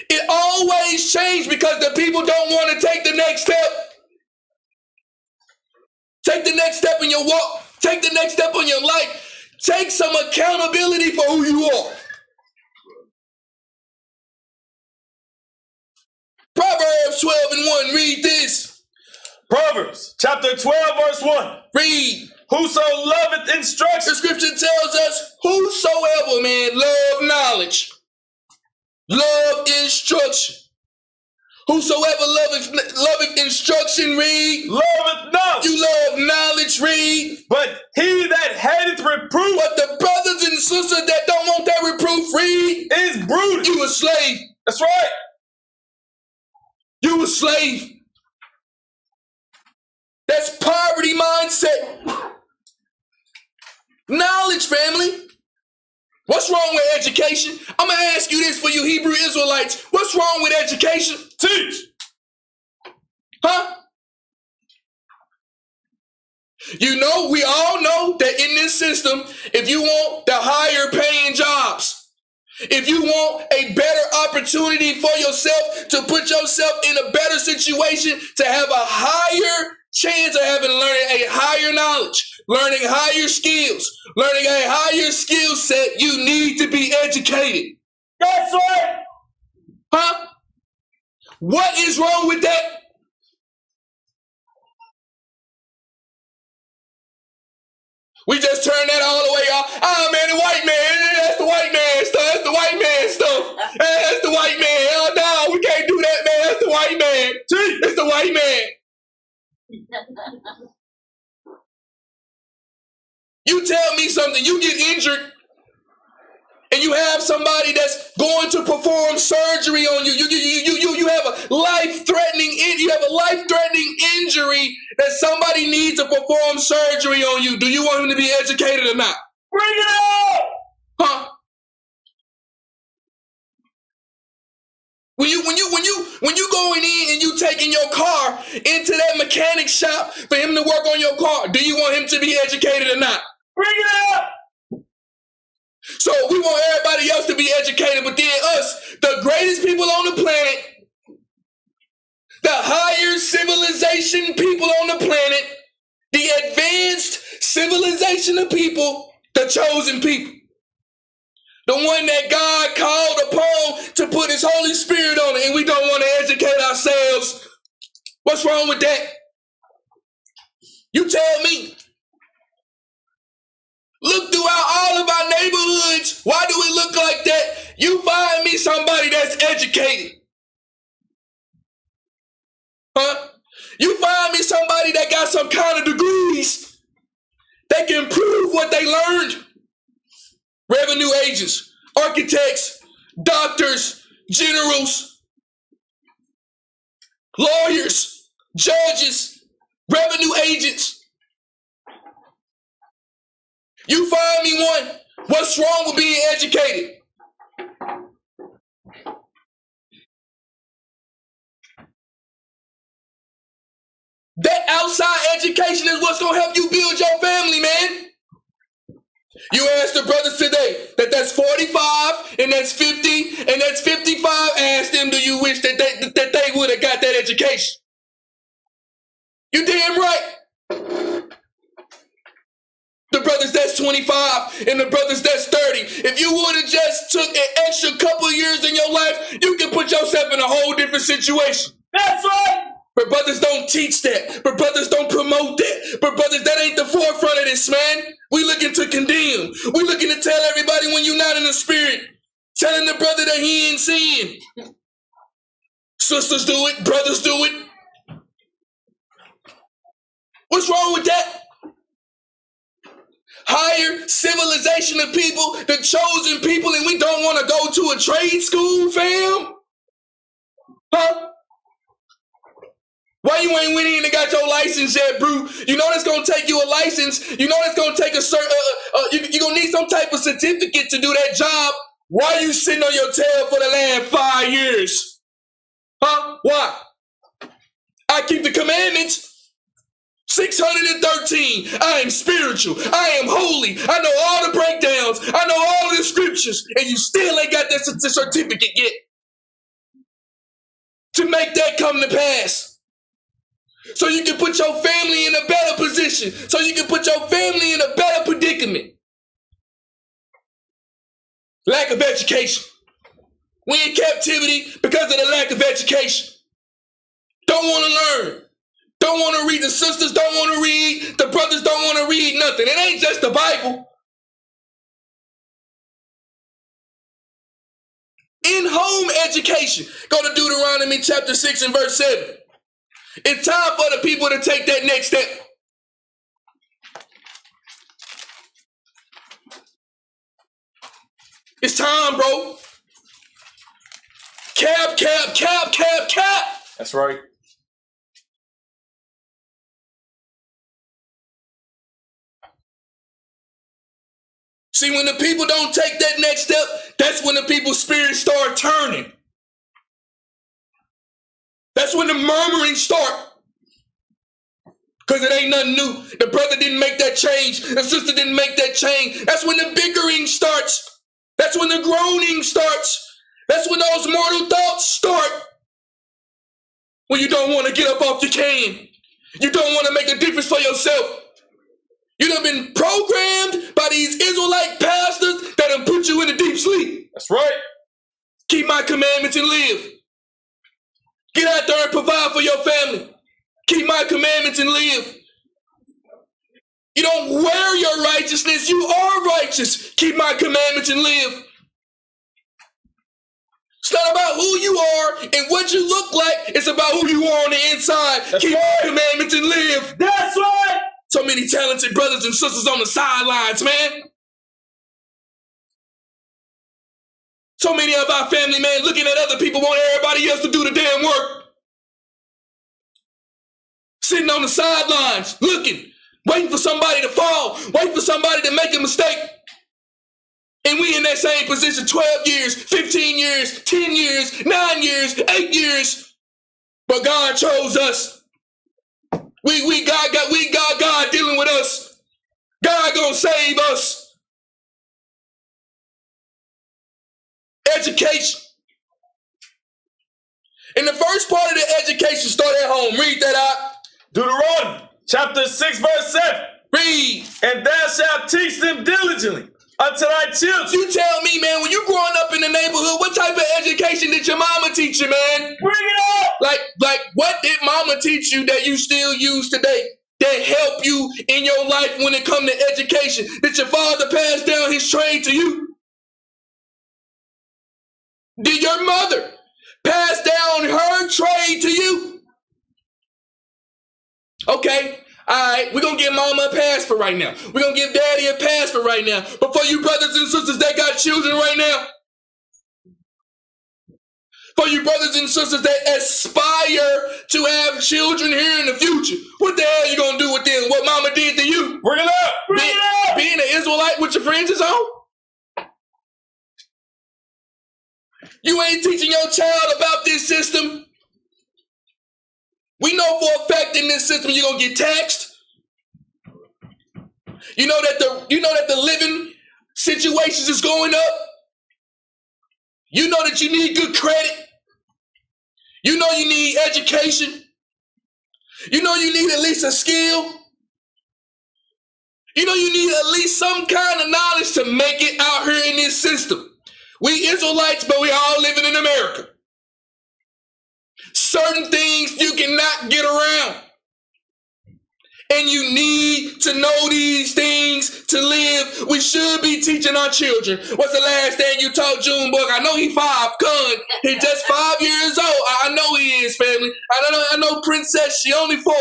It always changed because the people don't want to take the next step. Take the next step in your walk. Take the next step in your life. Take some accountability for who you are. Proverbs 12 and 1. Read this. Proverbs chapter 12 verse 1. Read. Whoso loveth instruction. The scripture tells us, whosoever, man, love knowledge. Love instruction. Whosoever loveth instruction, read. Loveth knowledge. You love knowledge, read. But he that hateth reproof. But the brothers and sisters that don't want that reproof, read. Is brutal. You a slave. That's right. You a slave. That's poverty mindset. Knowledge, family. What's wrong with education? I'm going to ask you this for you Hebrew Israelites. What's wrong with education? Teach. Huh? You know, we all know that in this system, if you want the higher paying jobs, if you want a better opportunity for yourself to put yourself in a better situation, to have a higher chance of having learning a higher knowledge, learning higher skills, learning a higher skill set, you need to be educated. That's right. Huh? What is wrong with that? We just turn that all the way off. Ah, man, the white man, that's the white man stuff. That's the white man stuff. That's the white man. Oh, no, we can't do that, man. That's the white man. It's the white man. You tell me something, you get injured, and you have somebody that's going to perform surgery on you. You have a life-threatening injury that somebody needs to perform surgery on you. Do you want him to be educated or not? Bring it up! Huh? When you going in and you taking your car into that mechanic shop for him to work on your car, do you want him to be educated or not? Bring it up! So we want everybody else to be educated, but then us, the greatest people on the planet, the higher civilization people on the planet, the advanced civilization of people, the chosen people, the one that God called upon to put his Holy Spirit on it, and we don't want to educate ourselves. What's wrong with that? You tell me. Look throughout all of our neighborhoods. Why do it look like that? You find me somebody that's educated. Huh? You find me somebody that got some kind of degrees that can prove what they learned. Revenue agents, architects, doctors, generals, lawyers, judges, revenue agents. You find me one. What's wrong with being educated? That outside education is what's going to help you build your family, man. You ask the brothers today that's 45 and that's 50 and that's 55. Ask them, do you wish that they would have got that education? You damn right. The brothers that's 25 and the brothers that's 30. If you would have just took an extra couple years in your life, you can put yourself in a whole different situation. That's right. But brothers don't teach that. But brothers don't promote that. But brothers, that ain't the forefront of this, man. We looking to condemn. We looking to tell everybody when you're not in the spirit. Telling the brother that he ain't seeing. Sisters do it. Brothers do it. What's wrong with that? Higher civilization of people, the chosen people, and we don't want to go to a trade school, fam? Huh? Why you ain't went in and got your license yet, bro? You know that's gonna take you a license. You know that's gonna take a certain. You're gonna need some type of certificate to do that job. Why you sitting on your tail for the last 5 years? Huh? Why? I keep the commandments. 613. I am spiritual. I am holy. I know all the breakdowns. I know all the scriptures, and you still ain't got that certificate yet to make that come to pass. So you can put your family in a better position. So you can put your family in a better predicament. Lack of education. We in captivity because of the lack of education. Don't want to learn. Don't want to read. The sisters don't want to read. The brothers don't want to read nothing. It ain't just the Bible. In-home education. Go to Deuteronomy chapter 6 and verse 7. It's time for the people to take that next step. It's time, bro. Cap. That's right. See, when the people don't take that next step, that's when the people's spirits start turning. That's when the murmuring start. Because it ain't nothing new. The brother didn't make that change. The sister didn't make that change. That's when the bickering starts. That's when the groaning starts. That's when those mortal thoughts start. When you don't want to get up off your can. You don't want to make a difference for yourself. You done been programmed by these Israelite pastors that done put you in a deep sleep. That's right. Keep my commandments and live. Get out there and provide for your family. Keep my commandments and live. You don't wear your righteousness. You are righteous. Keep my commandments and live. It's not about who you are and what you look like. It's about who you are on the inside. That's Keep right. the commandments and live. That's right. So many talented brothers and sisters on the sidelines, man. So many of our family, man, looking at other people, want everybody else to do the damn work. Sitting on the sidelines, looking, waiting for somebody to fall, waiting for somebody to make a mistake. And we in that same position 12 years, 15 years, 10 years, 9 years, 8 years. But God chose us. We God dealing with us. God gonna save us. Education. And the first part of the education start at home. Read that out. Deuteronomy chapter 6 verse 7. Read. And thou shalt teach them diligently unto thy children. You tell me, man, when you growing up in the neighborhood, what type of education did your mama teach you, man? Bring it up. Like what did mama teach you that you still use today that help you in your life when it comes to education? Did your father pass down his trade to you? Did your mother pass down her trade to you? Okay. All right, we're going to give mama a pass for right now. We're going to give daddy a pass for right now. But for you brothers and sisters that got children right now, for you brothers and sisters that aspire to have children here in the future, what the hell you going to do with them? What mama did to you? Bring it up. Bring it up. Being an Israelite with your friends is on? You ain't teaching your child about this system. We know for a fact in this system you're gonna get taxed. You know that the living situations is going up. You know that you need good credit. You know you need education. You know you need at least a skill. You know you need at least some kind of knowledge to make it out here in this system. We Israelites, but we all living in America. Certain things you cannot get around. And you need to know these things to live. We should be teaching our children. What's the last thing you taught Junebug? I know he 5, Kun. He's just 5 years old. I know he is, family. I know Princess, she only 4.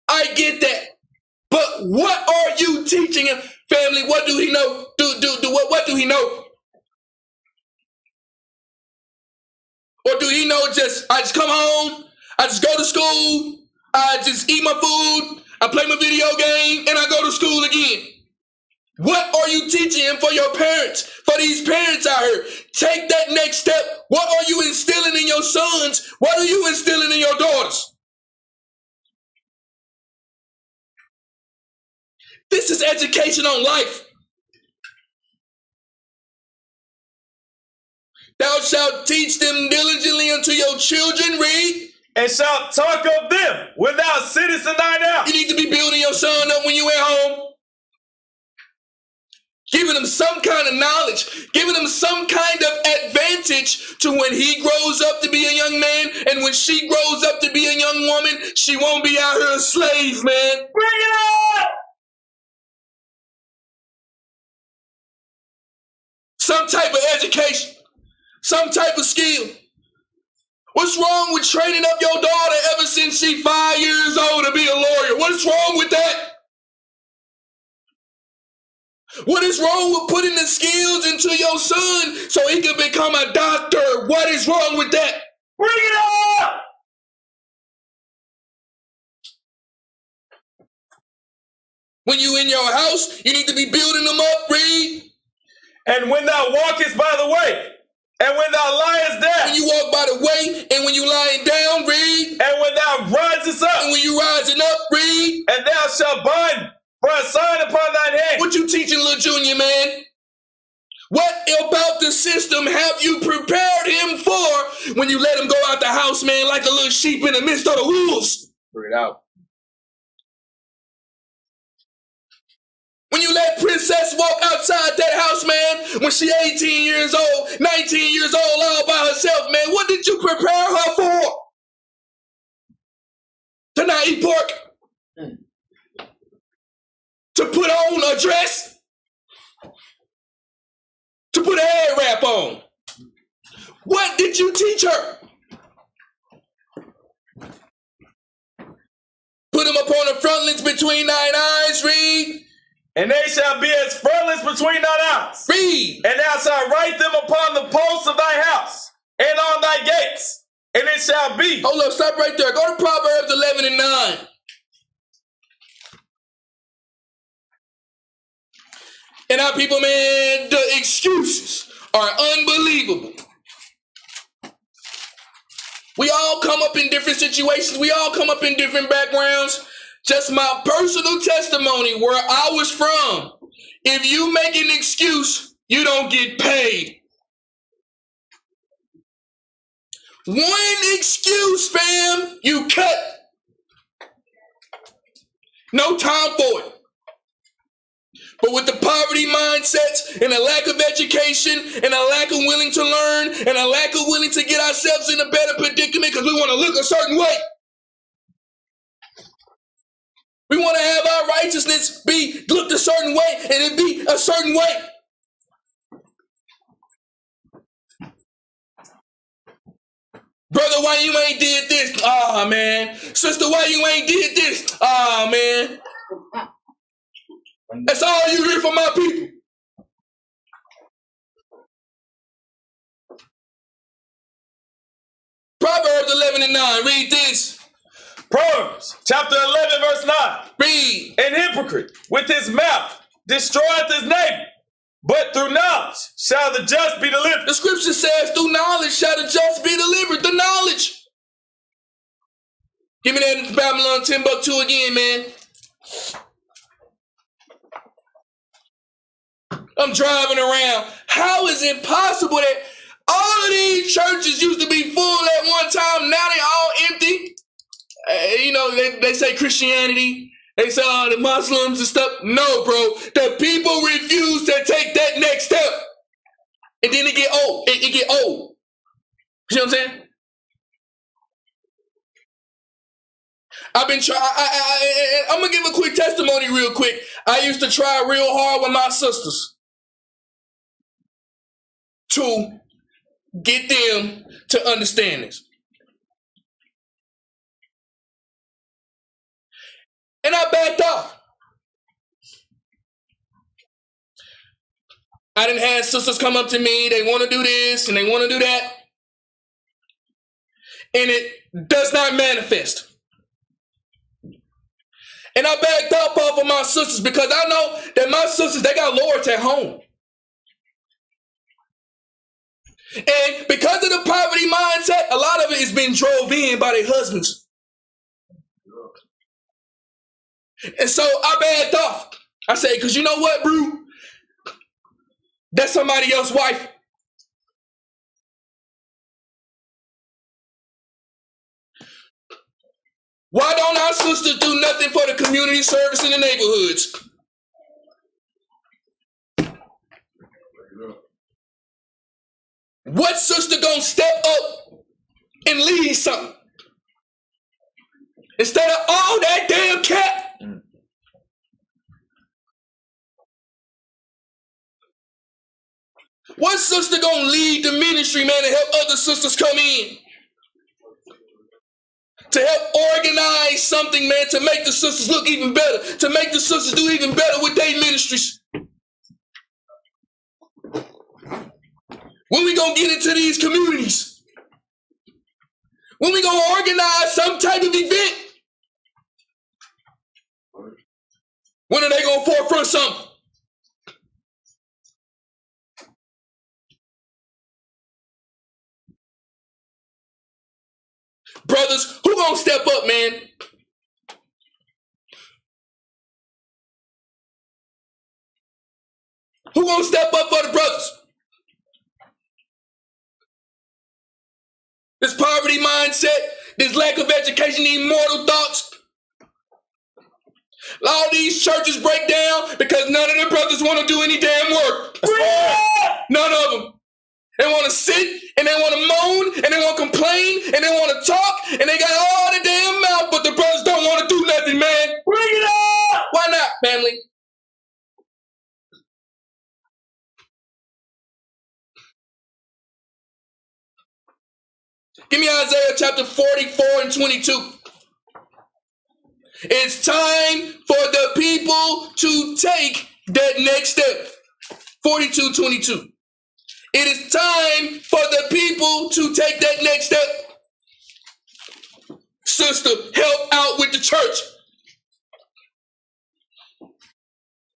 I get that. But what are you teaching him? Family, what do he know? What do he know? Or do he know I just come home, I just go to school, I just eat my food, I play my video game, and I go to school again? What are you teaching him for your parents, for these parents out here? Take that next step. What are you instilling in your sons? What are you instilling in your daughters? This is education on life. Thou shalt teach them diligently unto your children, read. And shalt talk of them when thou sittest in thine house. You need to be building your son up when you at home. Giving him some kind of knowledge. Giving him some kind of advantage to when he grows up to be a young man. And when she grows up to be a young woman, she won't be out here a slave, man. Bring it up! Some type of education. Some type of skill. What's wrong with training up your daughter ever since she's 5 years old to be a lawyer? What's wrong with that? What is wrong with putting the skills into your son so he can become a doctor? What is wrong with that? Bring it up! When you in your house, you need to be building them up, read. And when thou walkest by the way, and when thou liest down, When you walk by the way, and when you lying down, read. and when thou risest up, And when you rising up, read. and thou shalt bind for a sign upon thine hand. What you teaching, little junior man? What about the system have you prepared him for when you let him go out the house, man, like a little sheep in the midst of the wolves? Bring it out. When you let Princess walk outside that house, man, when she 18 years old, 19 years old, all by herself, man, what did you prepare her for? To not eat pork? To put on a dress? To put a head wrap on? What did you teach her? Put them upon the frontlets between thine eyes. Read. And they shall be as frontlets between thine eyes. Read. And thou shalt write them upon the posts of thy house and on thy gates. And it shall be. Hold up, stop right there. Go to Proverbs 11 and 9. And our people, man, the excuses are unbelievable. We all come up in different situations. We all come up in different backgrounds. Just my personal testimony where I was from. If you make an excuse, you don't get paid. One excuse, fam, you cut. No time for it. But with the poverty mindsets and a lack of education and a lack of willing to learn and a lack of willing to get ourselves in a better predicament because we want to look a certain way. We want to have our righteousness be looked a certain way and it be a certain way. Brother, why you ain't did this? Ah, man. Sister, why you ain't did this? Ah, man. That's all you hear from my people. Proverbs 11 and 9. Read this. Proverbs chapter 11 verse 9. Read. An hypocrite with his mouth destroyeth his neighbor, but through knowledge shall the just be delivered. The scripture says, through knowledge shall the just be delivered. The knowledge. Give me that Babylon 10:2 again, man. I'm driving around. How is it possible that all of these churches used to be full at one time, now they all empty? You know, they say Christianity, they say the Muslims and stuff. No, bro. The people refuse to take that next step. And then it get old. It get old. You know what I'm saying? I've been trying. I'm going to give a quick testimony real quick. I used to try real hard with my sisters to get them to understand this. And I backed off. I done had sisters come up to me. They want to do this and they want to do that. And it does not manifest. And I backed up off of my sisters because I know that my sisters, they got lords at home. And because of the poverty mindset, a lot of it has been drove in by their husbands. And so I backed off. I said, because you know what, bro? That's somebody else's wife. Why don't our sisters do nothing for the community service in the neighborhoods? What sister gonna step up and lead something? Instead of all that damn cat. What sister gonna lead the ministry, man, to help other sisters come in? To help organize something, man, to make the sisters look even better, to make the sisters do even better with their ministries. When we gonna get into these communities? When we gonna organize some type of event? When are they gonna forefront something? Brothers, who gonna step up, man? Who gonna step up for the brothers? This poverty mindset, this lack of education, these mortal thoughts. All these churches break down because none of the brothers want to do any damn work. None of them. They want to sit and they want to moan and they want to complain and they want to talk and they got all the damn mouth, but the brothers don't want to do nothing, man. Bring it up! Why not, family? Give me Isaiah chapter 44 and 22. It's time for the people to take that next step. 42:22. It is time for the people to take that next step. Sister, help out with the church.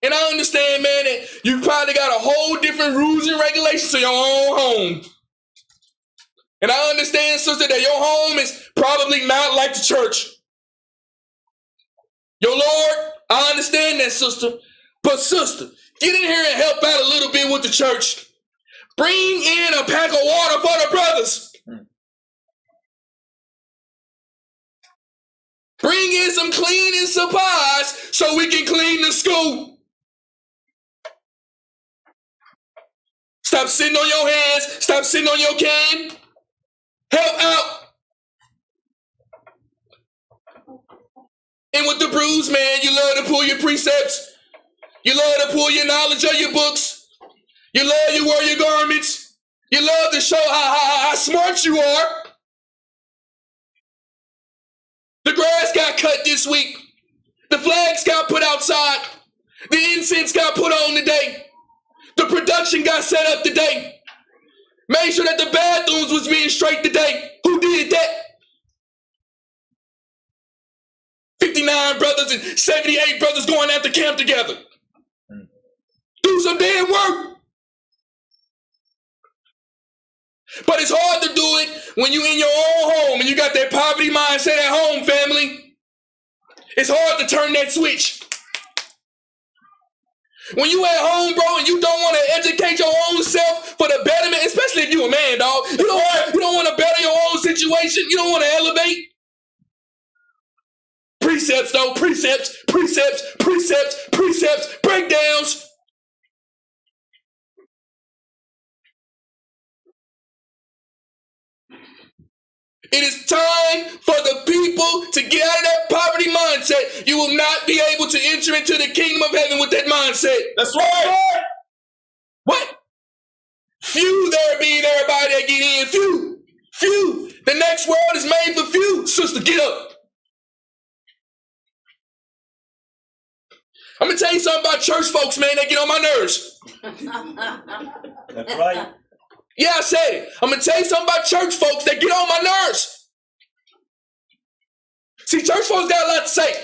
And I understand, man, that you probably got a whole different rules and regulations to your own home. And I understand, sister, that your home is probably not like the church. Your Lord, I understand that, sister. But sister, get in here and help out a little bit with the church. Bring in a pack of water for the brothers. Bring in some cleaning supplies so we can clean the school. Stop sitting on your hands. Stop sitting on your can. Help out. And with the bruise, man, you love to pull your precepts. You love to pull your knowledge of your books. You love to wear your garments. You love to show how smart you are. The grass got cut this week. The flags got put outside. The incense got put on today. The production got set up today. Made sure that the bathrooms was being straight today. Who did that? 59 brothers and 78 brothers going out to camp together. Do some damn work. But it's hard to do it when you in your own home and you got that poverty mindset at home, family. It's hard to turn that switch. When you at home, bro, and you don't want to educate your own self for the betterment, especially if you a man, dog. You don't want to better your own situation. You don't want to elevate. Precepts, though. Precepts, precepts, precepts, precepts, breakdowns. It is time for the people to get out of that poverty mindset. You will not be able to enter into the kingdom of heaven with that mindset. That's right. What? Few there be everybody that get in. Few. Few. The next world is made for few. Sister, get up. I'm going to tell you something about church folks, man. They get on my nerves. That's right. Yeah, I said it. I'm going to tell you something about church folks that get on my nerves. See, church folks got a lot to say.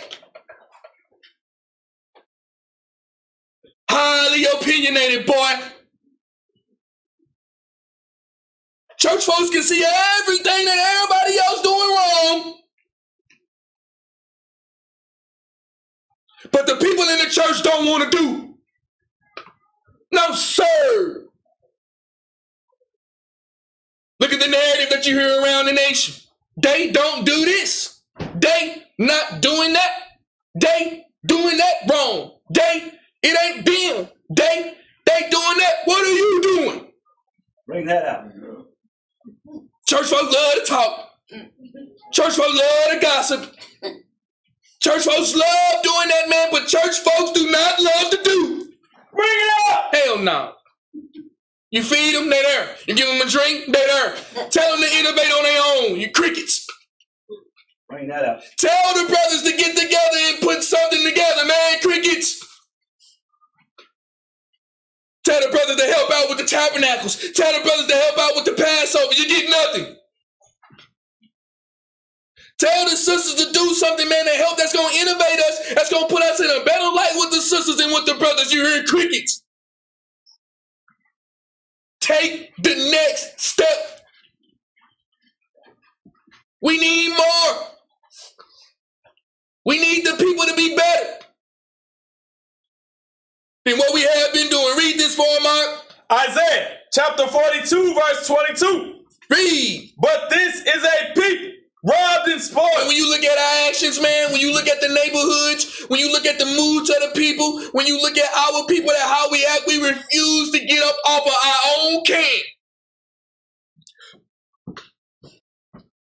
Highly opinionated, boy. Church folks can see everything that everybody else doing wrong. But the people in the church don't want to do. No, sir. Look at the narrative that you hear around the nation. They don't do this. They not doing that. They doing that wrong. It ain't them. They doing that. What are you doing? Bring that out. Church folks love to talk. Church folks love to gossip. Church folks love doing that, man, but church folks do not love to do. Bring it up. Hell no. You feed them, they there. You give them a drink, they there. Tell them to innovate on their own. You crickets. Bring that out. Tell the brothers to get together and put something together, man. Crickets. Tell the brothers to help out with the tabernacles. Tell the brothers to help out with the Passover. You get nothing. Tell the sisters to do something, man, that's going to innovate us, that's going to put us in a better light with the sisters and with the brothers. You hear crickets. Take the next step. We need more. We need the people to be better than what we have been doing. Read this for Mark. Isaiah chapter 42, verse 22. Read. But this is a people robbed and spoiled. When you look at our actions, man, when you look at the neighborhoods, when you look at the moods of the people, when you look at our people and how we act, we refuse to get up off of our own can.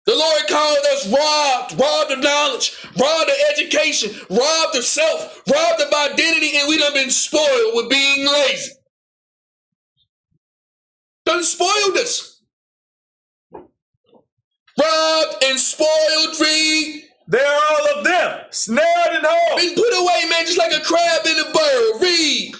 The Lord called us robbed of knowledge, robbed of education, robbed of self, robbed of identity, and we done been spoiled with being lazy. Done spoiled us. robbed and spoiled, read. They are all of them, snared and whole. Been put away, man, just like a crab in a barrel, read.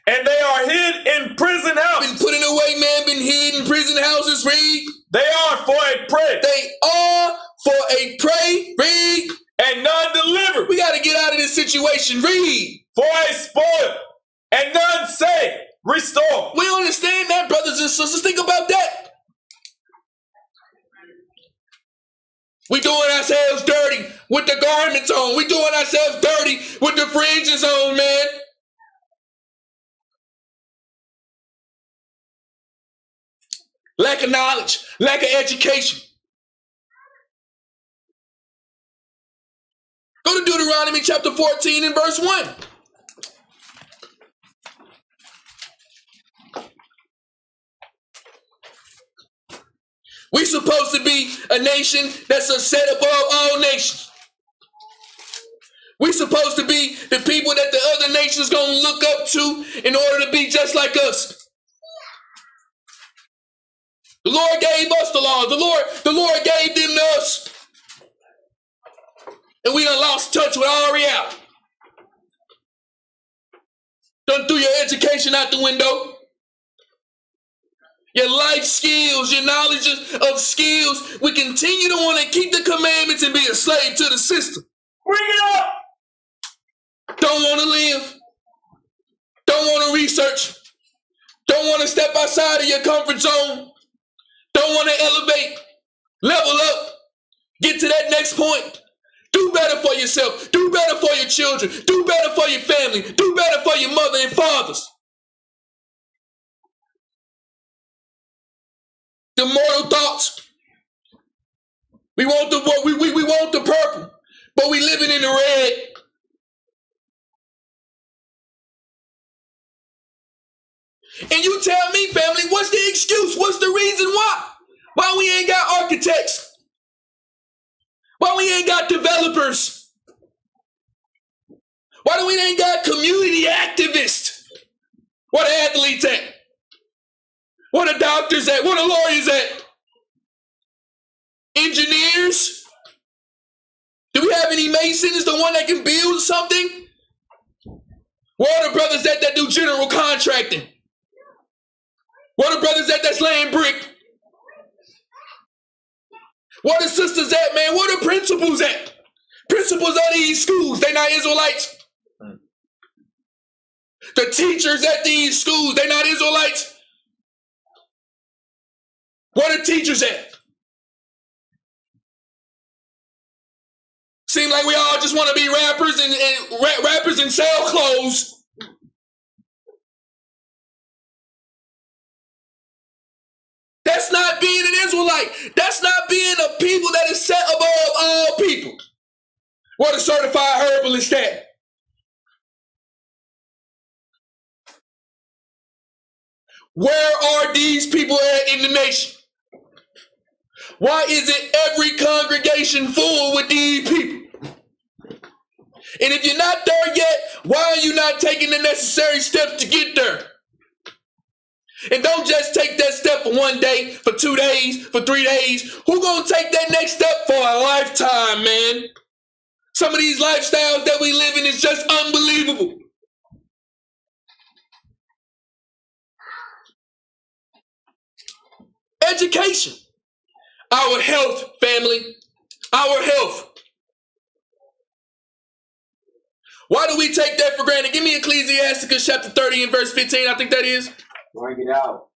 And they are hid in prison houses. Been put away, man, been hid in prison houses, read. They are for a prey. They are for a prey, read. And none delivered. We got to get out of this situation, read. For a spoil. And none say, restore. We understand that, brothers and sisters. Think about that. We doing ourselves dirty with the garments on. We doing ourselves dirty with the fringes on, man. Lack of knowledge, lack of education. Go to Deuteronomy chapter 14 and verse 1. We're supposed to be a nation that's set above all nations. We're supposed to be the people that the other nations going to look up to in order to be just like us. The Lord gave us the laws. The Lord gave them to us. And we done lost touch with our reality. Done threw your education out the window. Your life skills, your knowledge of skills. We continue to want to keep the commandments and be a slave to the system. Bring it up. Don't want to live. Don't want to research. Don't want to step outside of your comfort zone. Don't want to elevate, level up, get to that next point. Do better for yourself. Do better for your children. Do better for your family. Do better for your mother and fathers. The mortal thoughts. We want the purple, but we living in the red. And you tell me, family, what's the excuse? What's the reason why? Why we ain't got architects? Why we ain't got developers? Why do we ain't got community activists? Where the athletes at? Where the doctors at? Where the lawyers at? Engineers? Do we have any masons? The one that can build something? Where are the brothers that do general contracting? Where the brothers that's laying brick? Where the sisters at, man? Where the principals at? Principals of these schools, they not Israelites. The teachers at these schools, they not Israelites. Where the teachers at? Seem like we all just want to be rappers and rappers and sell clothes. That's not being an Israelite. That's not being a people that is set above all people. What a certified herbalist at. Where are these people at in the nation? Why isn't every congregation full with these people? And if you're not there yet, why are you not taking the necessary steps to get there? And don't just take that step for 1 day, for 2 days, for 3 days. Who gonna take that next step for a lifetime, man? Some of these lifestyles that we live in is just unbelievable. Education. Our health, family. Our health. Why do we take that for granted? Give me Ecclesiasticus chapter 30 and verse 15. I think that is. Bring it out.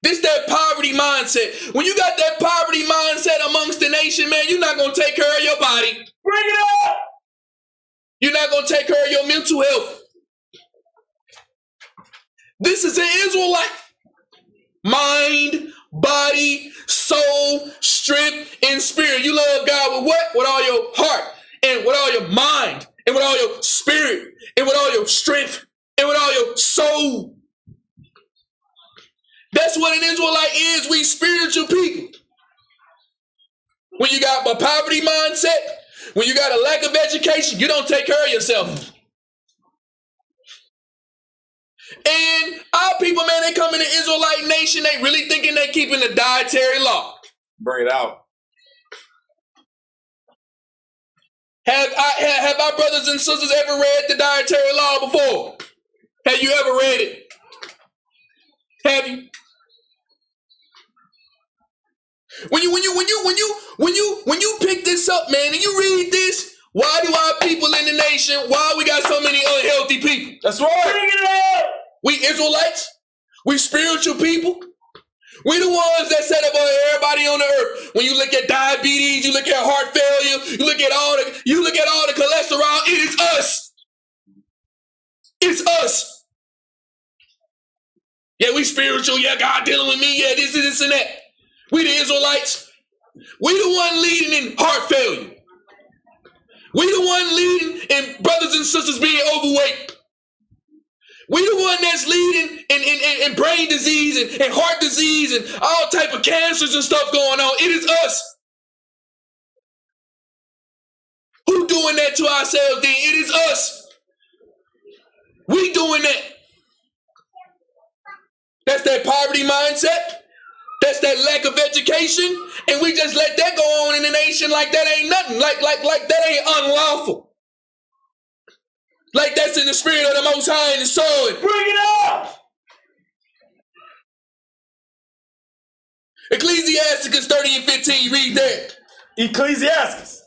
This that poverty mindset. When you got that poverty mindset amongst the nation, man, you're not going to take care of your body. Bring it up. You're not going to take care of your mental health. This is an Israelite. Mind, body, soul, strength, and spirit. You love God with what? With all your heart, and with all your mind, and with all your spirit, and with all your strength, and with all your soul. That's what an Israelite is. We spiritual people. When you got a poverty mindset, when you got a lack of education, you don't take care of yourself. And our people, man, they come in the Israelite nation, they really thinking they keeping the dietary law. Bring it out. Have our brothers and sisters ever read the dietary law before? Have you ever read it? Have you? When you pick this up, man, and you read this, why do our people in the nation, why we got so many unhealthy people? That's right. Bring it out. We Israelites, we spiritual people. We the ones that set up everybody on the earth. When you look at diabetes, you look at heart failure, you look at all the cholesterol, it is us. It's us. Yeah, we spiritual. Yeah, God dealing with me. Yeah, this and that. We the Israelites. We the one leading in heart failure. We the one leading in brothers and sisters being overweight. We the one that's leading in brain disease and heart disease and all type of cancers and stuff going on. It is us. Who doing that to ourselves then? It is us. We doing that. That's that poverty mindset. That's that lack of education. And we just let that go on in the nation like that ain't nothing. Like that ain't unlawful. Like that's in the spirit of the Most High and the soul. Bring it out. Ecclesiasticus 30 and 15. Read that. Ecclesiastes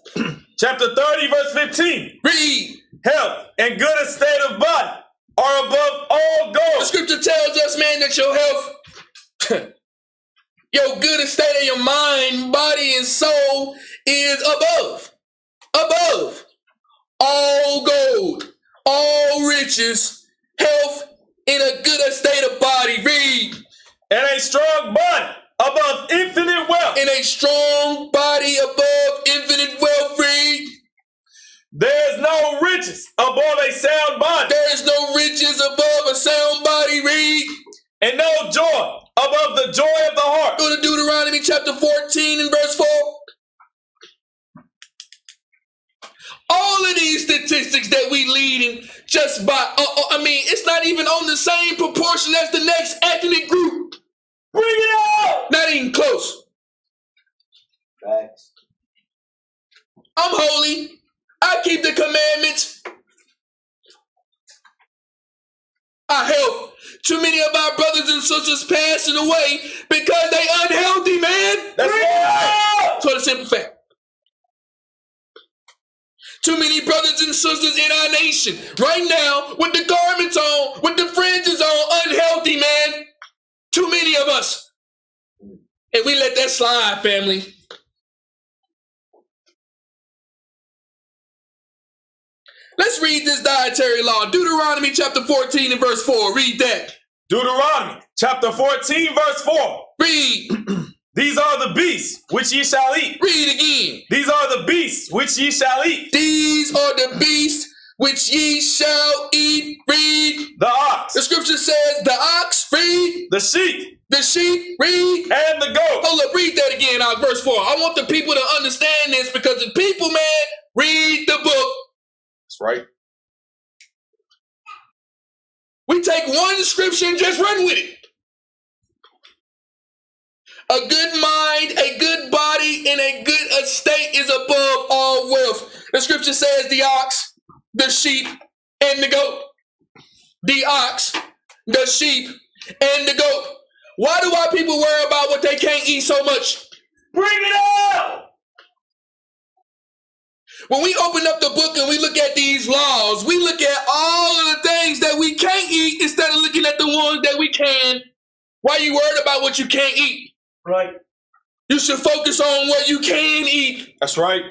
chapter 30, verse 15. Read. Health and good estate of body are above all The gold. scripture tells us, man, that your health, your good estate of your mind, body, and soul is above all gold, all riches, health in a good estate of body. Read. And a strong body above infinite wealth. In a strong body above infinite wealth. Read. There is no riches above a sound body. There is no riches above a sound body. Read. And no joy above the joy of the heart. Go to Deuteronomy chapter 14 and verse 4. All of these statistics that we leading just by, it's not even on the same proportion as the next ethnic group. Bring it out. Not even close. Facts. I'm holy. I keep the commandments. Our health. Too many of our brothers and sisters passing away because they unhealthy, man. That's right. For the simple fact. Too many brothers and sisters in our nation right now with the garments on, with the fringes on, unhealthy, man. Too many of us. And we let that slide, family. Let's read this dietary law. Deuteronomy chapter 14 and verse 4. Read that. Deuteronomy chapter 14, verse 4. Read. These are the beasts which ye shall eat. Read again. These are the beasts which ye shall eat. These are the beasts which ye shall eat. Read. The ox. The scripture says the ox. Read. The sheep. The sheep. Read. And the goat. Hold up. Read that again out verse 4. I want the people to understand this because the people, man, read the book. That's right. We take one scripture and just run with it. A good mind, a good body, and a good estate is above all wealth. The scripture says the ox, the sheep, and the goat. The ox, the sheep, and the goat. Why do our people worry about what they can't eat so much? Bring it out. When we open up the book and we look at these laws, we look at all of the things that we can't eat instead of looking at the ones that we can. Why are you worried about what you can't eat? Right. You should focus on what you can eat. That's right.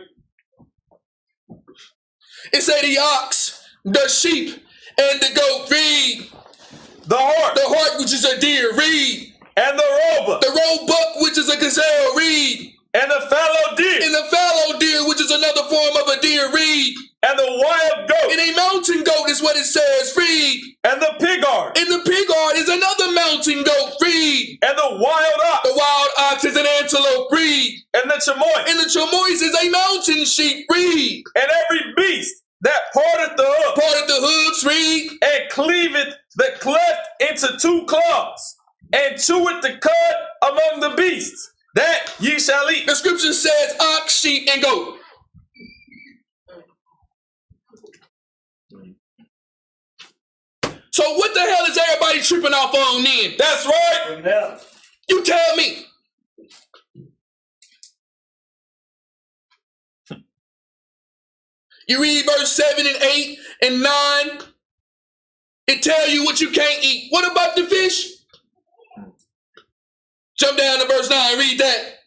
It say the ox, the sheep, and the goat. Read. The hart. The hart, which is a deer. Read. And the roebuck. The roebuck, which is a gazelle. Read. And the fallow deer. And the fallow deer, which is another form of a deer. Read. And the wild goat. And a mountain goat is what it says. Read. And the pigard. And the pigard is another mountain goat. Read. And the wild ox. The wild ox is an antelope. Read. And the chamois. And the chamois is a mountain sheep. Read. And every beast that parteth the hoof, Parted the hooves, read. and cleaveth the cleft into two claws, and cheweth the cud among the beasts, that ye shall eat. The scripture says ox, sheep, and goat. So what the hell is everybody tripping off on then? That's right. Bring it out. You tell me. You read verse 7 and 8 and 9. It tell you what you can't eat. What about the fish? Jump down to verse 9. Read that.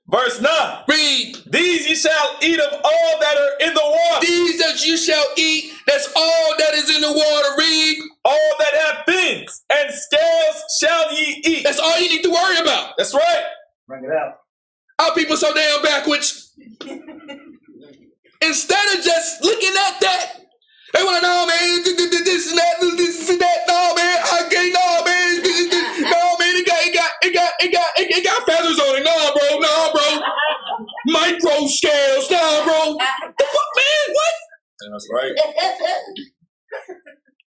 Verse 9. Read. These ye shall eat of all that are in the water. These that you shall eat, that's all that is in the water. Read. All that have fins and scales shall ye eat. That's all you need to worry about. That's right. Bring it out. Our people so damn backwards. Instead of just looking at that, they want to know, man, this and that, this and that. No, man, I can't. No, man, no, man, it got feathers on it. No, bro. Micro scales. No, bro. The fuck, man? What? That's right.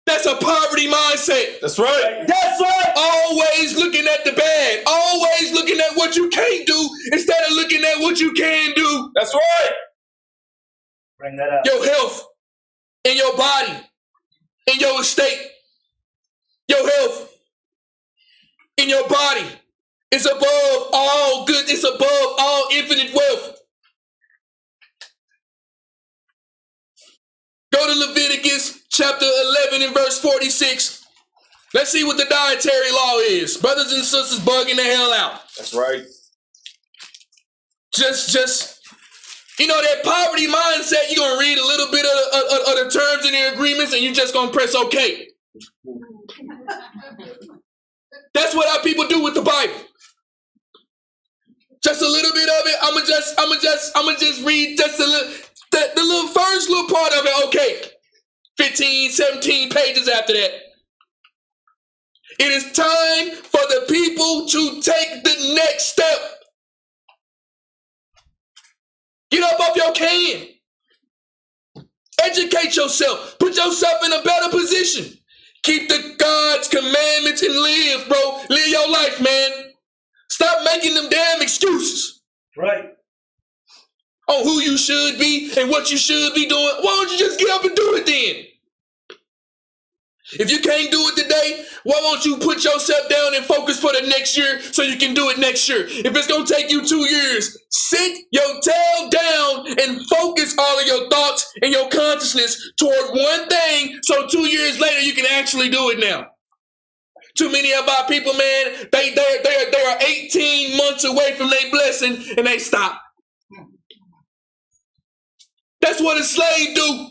That's a poverty mindset. That's right. That's right. Always looking at the bad. Always looking at what you can't do instead of looking at what you can do. That's right. Bring that out. Your health and your body and your estate. Your health in your body is above all good. It's above all infinite wealth. Go to Leviticus chapter 11 and verse 46. Let's see what the dietary law is. Brothers and sisters bugging the hell out. That's right. Just you know, that poverty mindset, you're going to read a little bit of the terms and the agreements and you're just going to press okay. That's what our people do with the Bible. Just a little bit of it. I'ma just read just a little, the little first little part of it, okay. 15, 17 pages after that. It is time for the people to take the next step. Get up off your can. Educate yourself. Put yourself in a better position. Keep the God's commandments and live, bro. Live your life, man. Stop making them damn excuses. Right. On who you should be and what you should be doing. Why don't you just get up and do it then? If you can't do it today, why won't you put yourself down and focus for the next year so you can do it next year? If it's going to take you 2 years, sit your tail down and focus all of your thoughts and your consciousness toward one thing so 2 years later you can actually do it now. Too many of our people, man, they are 18 months away from their blessing and they stop. That's what a slave do.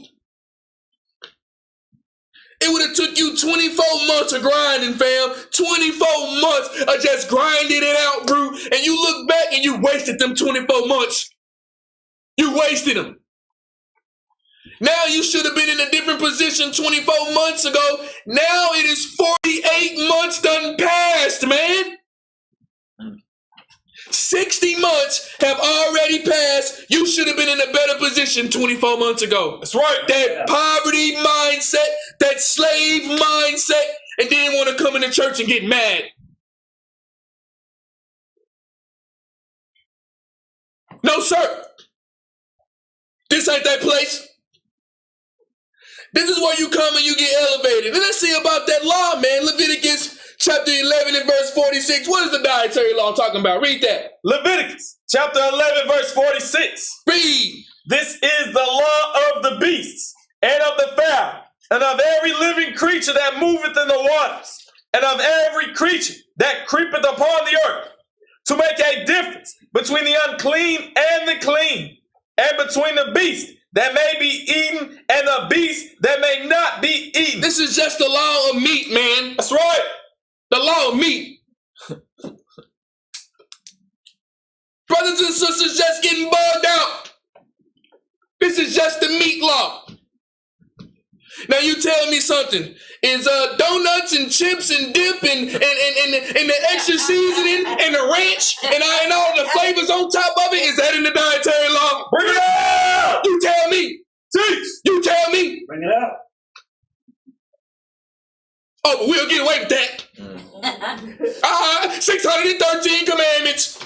It would have took you 24 months of grinding, fam. 24 months of just grinding it out, bro. And you look back and you wasted them 24 months. You wasted them. Now you should have been in a different position 24 months ago. Now it is 48 months done passed, man. 60 months have already passed. You should have been in a better position 24 months ago. That's right. That poverty mindset, that slave mindset, and then want to come into church and get mad. No, sir. This ain't that place. This is where you come and you get elevated. And let's see about that law, man. Leviticus chapter 11 and verse 46. What is the dietary law talking about? Read that. Leviticus chapter 11 verse 46. Read. This is the law of the beasts and of the fowl and of every living creature that moveth in the waters and of every creature that creepeth upon the earth, to make a difference between the unclean and the clean, and between the beast that may be eaten and the beast that may not be eaten. This is just the law of meat, man. That's right. The law of meat. Brothers and sisters just getting bugged out. This is just the meat law. Now you tell me something. Is donuts and chips and dip and the extra seasoning and the ranch and all the flavors on top of it, is that in the dietary law? Bring it out! You tell me. Teach! You tell me. Oh, but we'll get away with that. 613 commandments.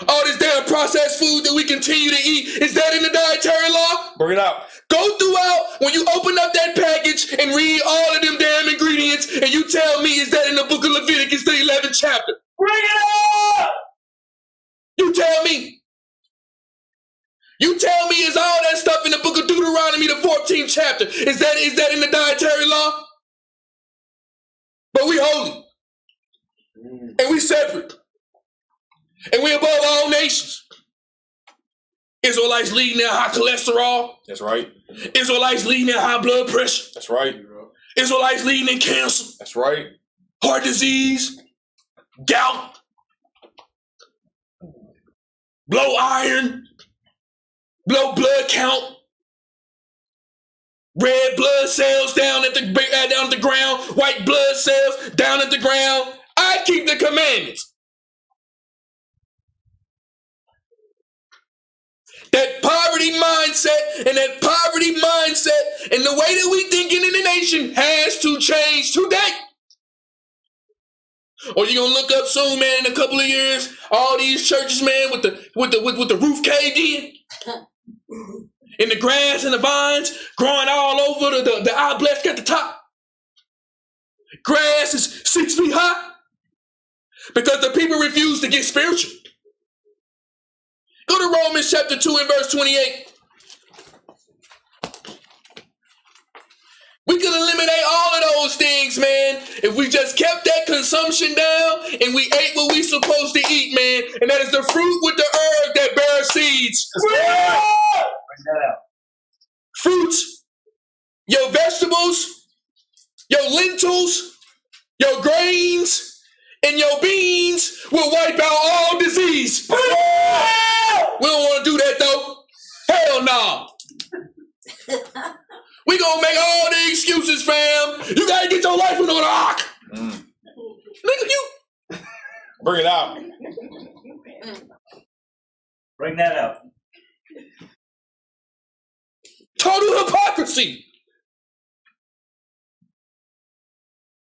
All this damn processed food that we continue to eat, is that in the dietary law? Bring it out. Go throughout when you open up that package and read all of them damn ingredients and you tell me, is that in the book of Leviticus, the 11th chapter? Bring it up! You tell me. You tell me, is all that stuff in the book of Deuteronomy, the 14th chapter, is that in the dietary law? But we holy. And we separate. And we above all nations. Israelites leading in high cholesterol. That's right. Israelites leading in high blood pressure. That's right. Israelites leading in cancer. That's right. Heart disease. Gout. Low iron. Low blood count. Red blood cells down at the ground. White blood cells down at the ground. I keep the commandments. That poverty mindset and the way that we thinking in the nation has to change today. Or you're gonna look up soon, man, in a couple of years, all these churches, man, with the roof caved in. And the grass and the vines growing all over the obelisk at the top. Grass is 6 feet high because the people refuse to get spiritual. Go to Romans chapter 2 and verse 28. We could eliminate all of those things, man, if we just kept that consumption down and we ate what we supposed to eat, man. And that is the fruit with the herb that bears seeds. Bring that out. Fruits, your vegetables, your lentils, your grains, and your beans will wipe out all disease. We don't want to do that, though. Hell no. We gonna make all the excuses, fam. You gotta get your life in order, ark. Nigga, you. Bring it out. Bring that out. Total hypocrisy.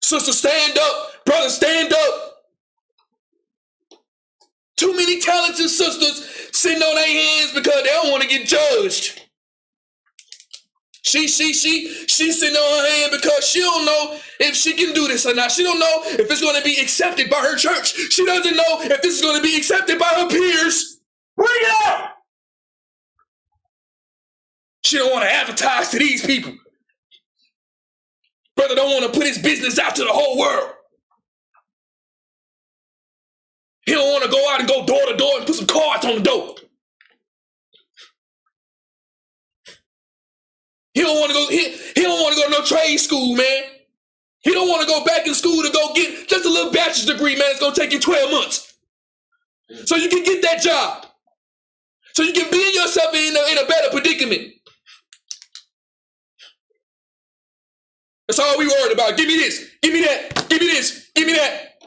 Sister, stand up. Brother, stand up. Too many talented sisters sitting on their hands because they don't want to get judged. She's sitting on her hand because she don't know if she can do this or not. She don't know if it's going to be accepted by her church. She doesn't know if this is going to be accepted by her peers. Bring it out! She don't want to advertise to these people. Brother don't want to put his business out to the whole world. He don't want to go out and go door to door and put some cards on the door. He don't want to go. He don't want to go to no trade school, man. He don't want to go back in school to go get just a little bachelor's degree, man. It's gonna take you 12 months, so you can get that job, so you can build yourself in a better predicament. That's all we worried about. Give me this. Give me that. Give me this. Give me that.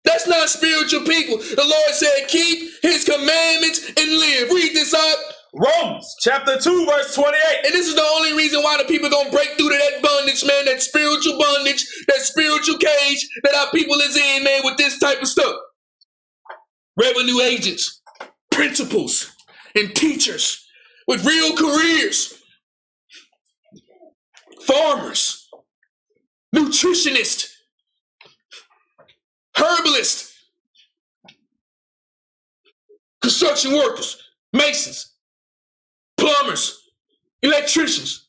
That's not spiritual people. The Lord said, keep his commandments and live. Read this out. Romans chapter 2, verse 28. And this is the only reason why the people gonna break through to that bondage, man, that spiritual bondage, that spiritual cage that our people is in, man, with this type of stuff. Revenue agents, principals, and teachers with real careers. Farmers, nutritionists, herbalists, construction workers, masons, plumbers, electricians.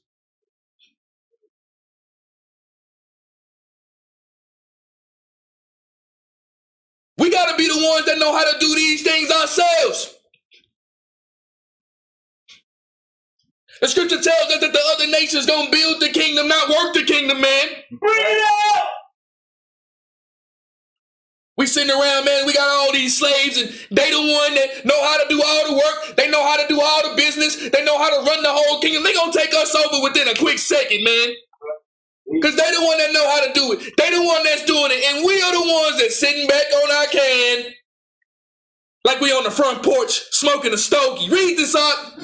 We got to be the ones that know how to do these things ourselves. The scripture tells us that the other nations gonna build the kingdom, not work the kingdom, man. Bring it out! We sitting around, man, we got all these slaves and they the one that know how to do all the work. They know how to do all the business. They know how to run the whole kingdom. They gonna take us over within a quick second, man. Because they the one that know how to do it. They the one that's doing it. And we are the ones that's sitting back on our can like we on the front porch smoking a stogie. Read this up.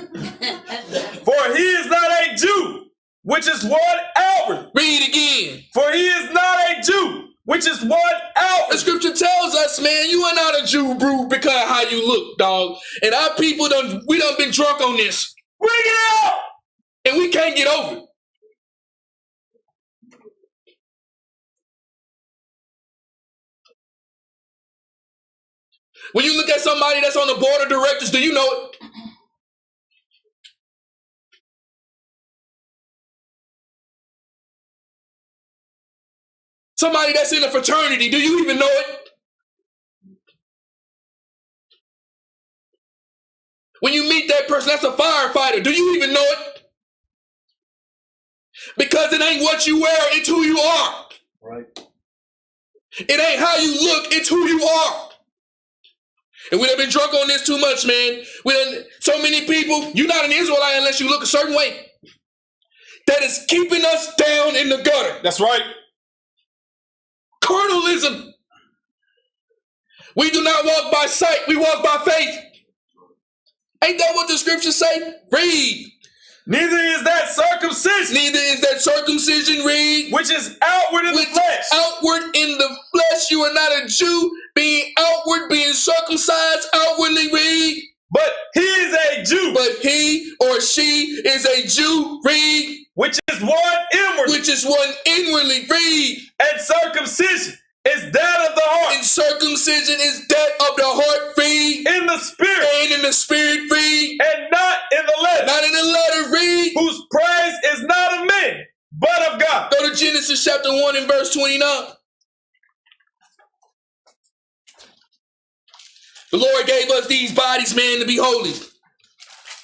For he is not a Jew which is one outward. Read again. For he is not a Jew, which is one The outward. scripture tells us, man, you are not a Jew, bro, because of how you look, dog. And our people we done been drunk on this. Bring it out. And we can't get over it. When you look at somebody that's on the board of directors, do you know it? Somebody that's in a fraternity, do you even know it? When you meet that person, that's a firefighter, do you even know it? Because it ain't what you wear, it's who you are. Right. It ain't how you look, it's who you are. And we done been drunk on this too much, man. So many people, you're not an Israelite unless you look a certain way. That is keeping us down in the gutter. That's right. Carnalism. We do not walk by sight, we walk by faith. Ain't that what the scriptures say? Read. Neither is that circumcision, Neither is that circumcision, read. which is outward in the flesh. Outward in the flesh, you are not a Jew. Being outward, being circumcised, outwardly, read. But he is a Jew, But he or she is a Jew, read. which is one inward. Which is one inwardly, read. And circumcision is that of the heart, And circumcision is that of the heart, read. in the spirit, And in the spirit, read. and not in the letter, Not in the letter, read. whose praise is not of men, but of God. Go to Genesis chapter 1 and verse 29. The Lord gave us these bodies, man, to be holy.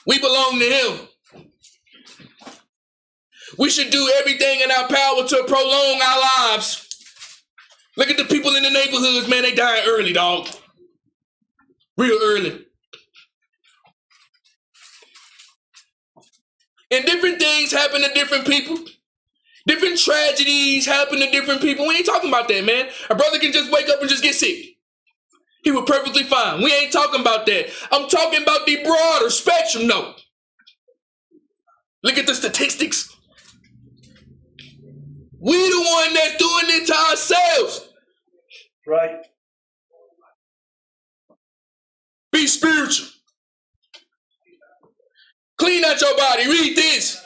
We belong to him. We should do everything in our power to prolong our lives. Look at the people in the neighborhoods, man, they dying early, dog. Real early. And different things happen to different people. Different tragedies happen to different people. We ain't talking about that, man. A brother can just wake up and just get sick. He was perfectly fine. We ain't talking about that. I'm talking about the broader spectrum, though. Look at the statistics. We the one that's doing it to ourselves. Right. Be spiritual. Clean out your body. Read this.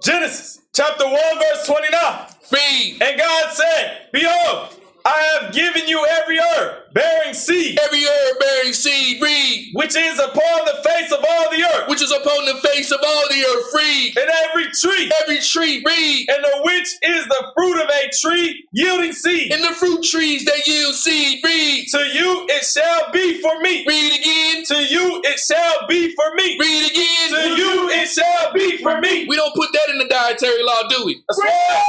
Genesis chapter 1 verse 29. Read. And God said, behold, I have given you every herb bearing seed, Every herb bearing seed. Read. which is upon the face of all the earth, Which is upon the face of all the earth. Read. and every tree, Every tree. Read. and the which is the fruit of a tree yielding seed. And the fruit trees that yield seed. Read. To you it shall be for meat. Read again. To you it shall be for meat. Read again. To you it shall be for meat. We don't put that in the dietary law, do we? That's right.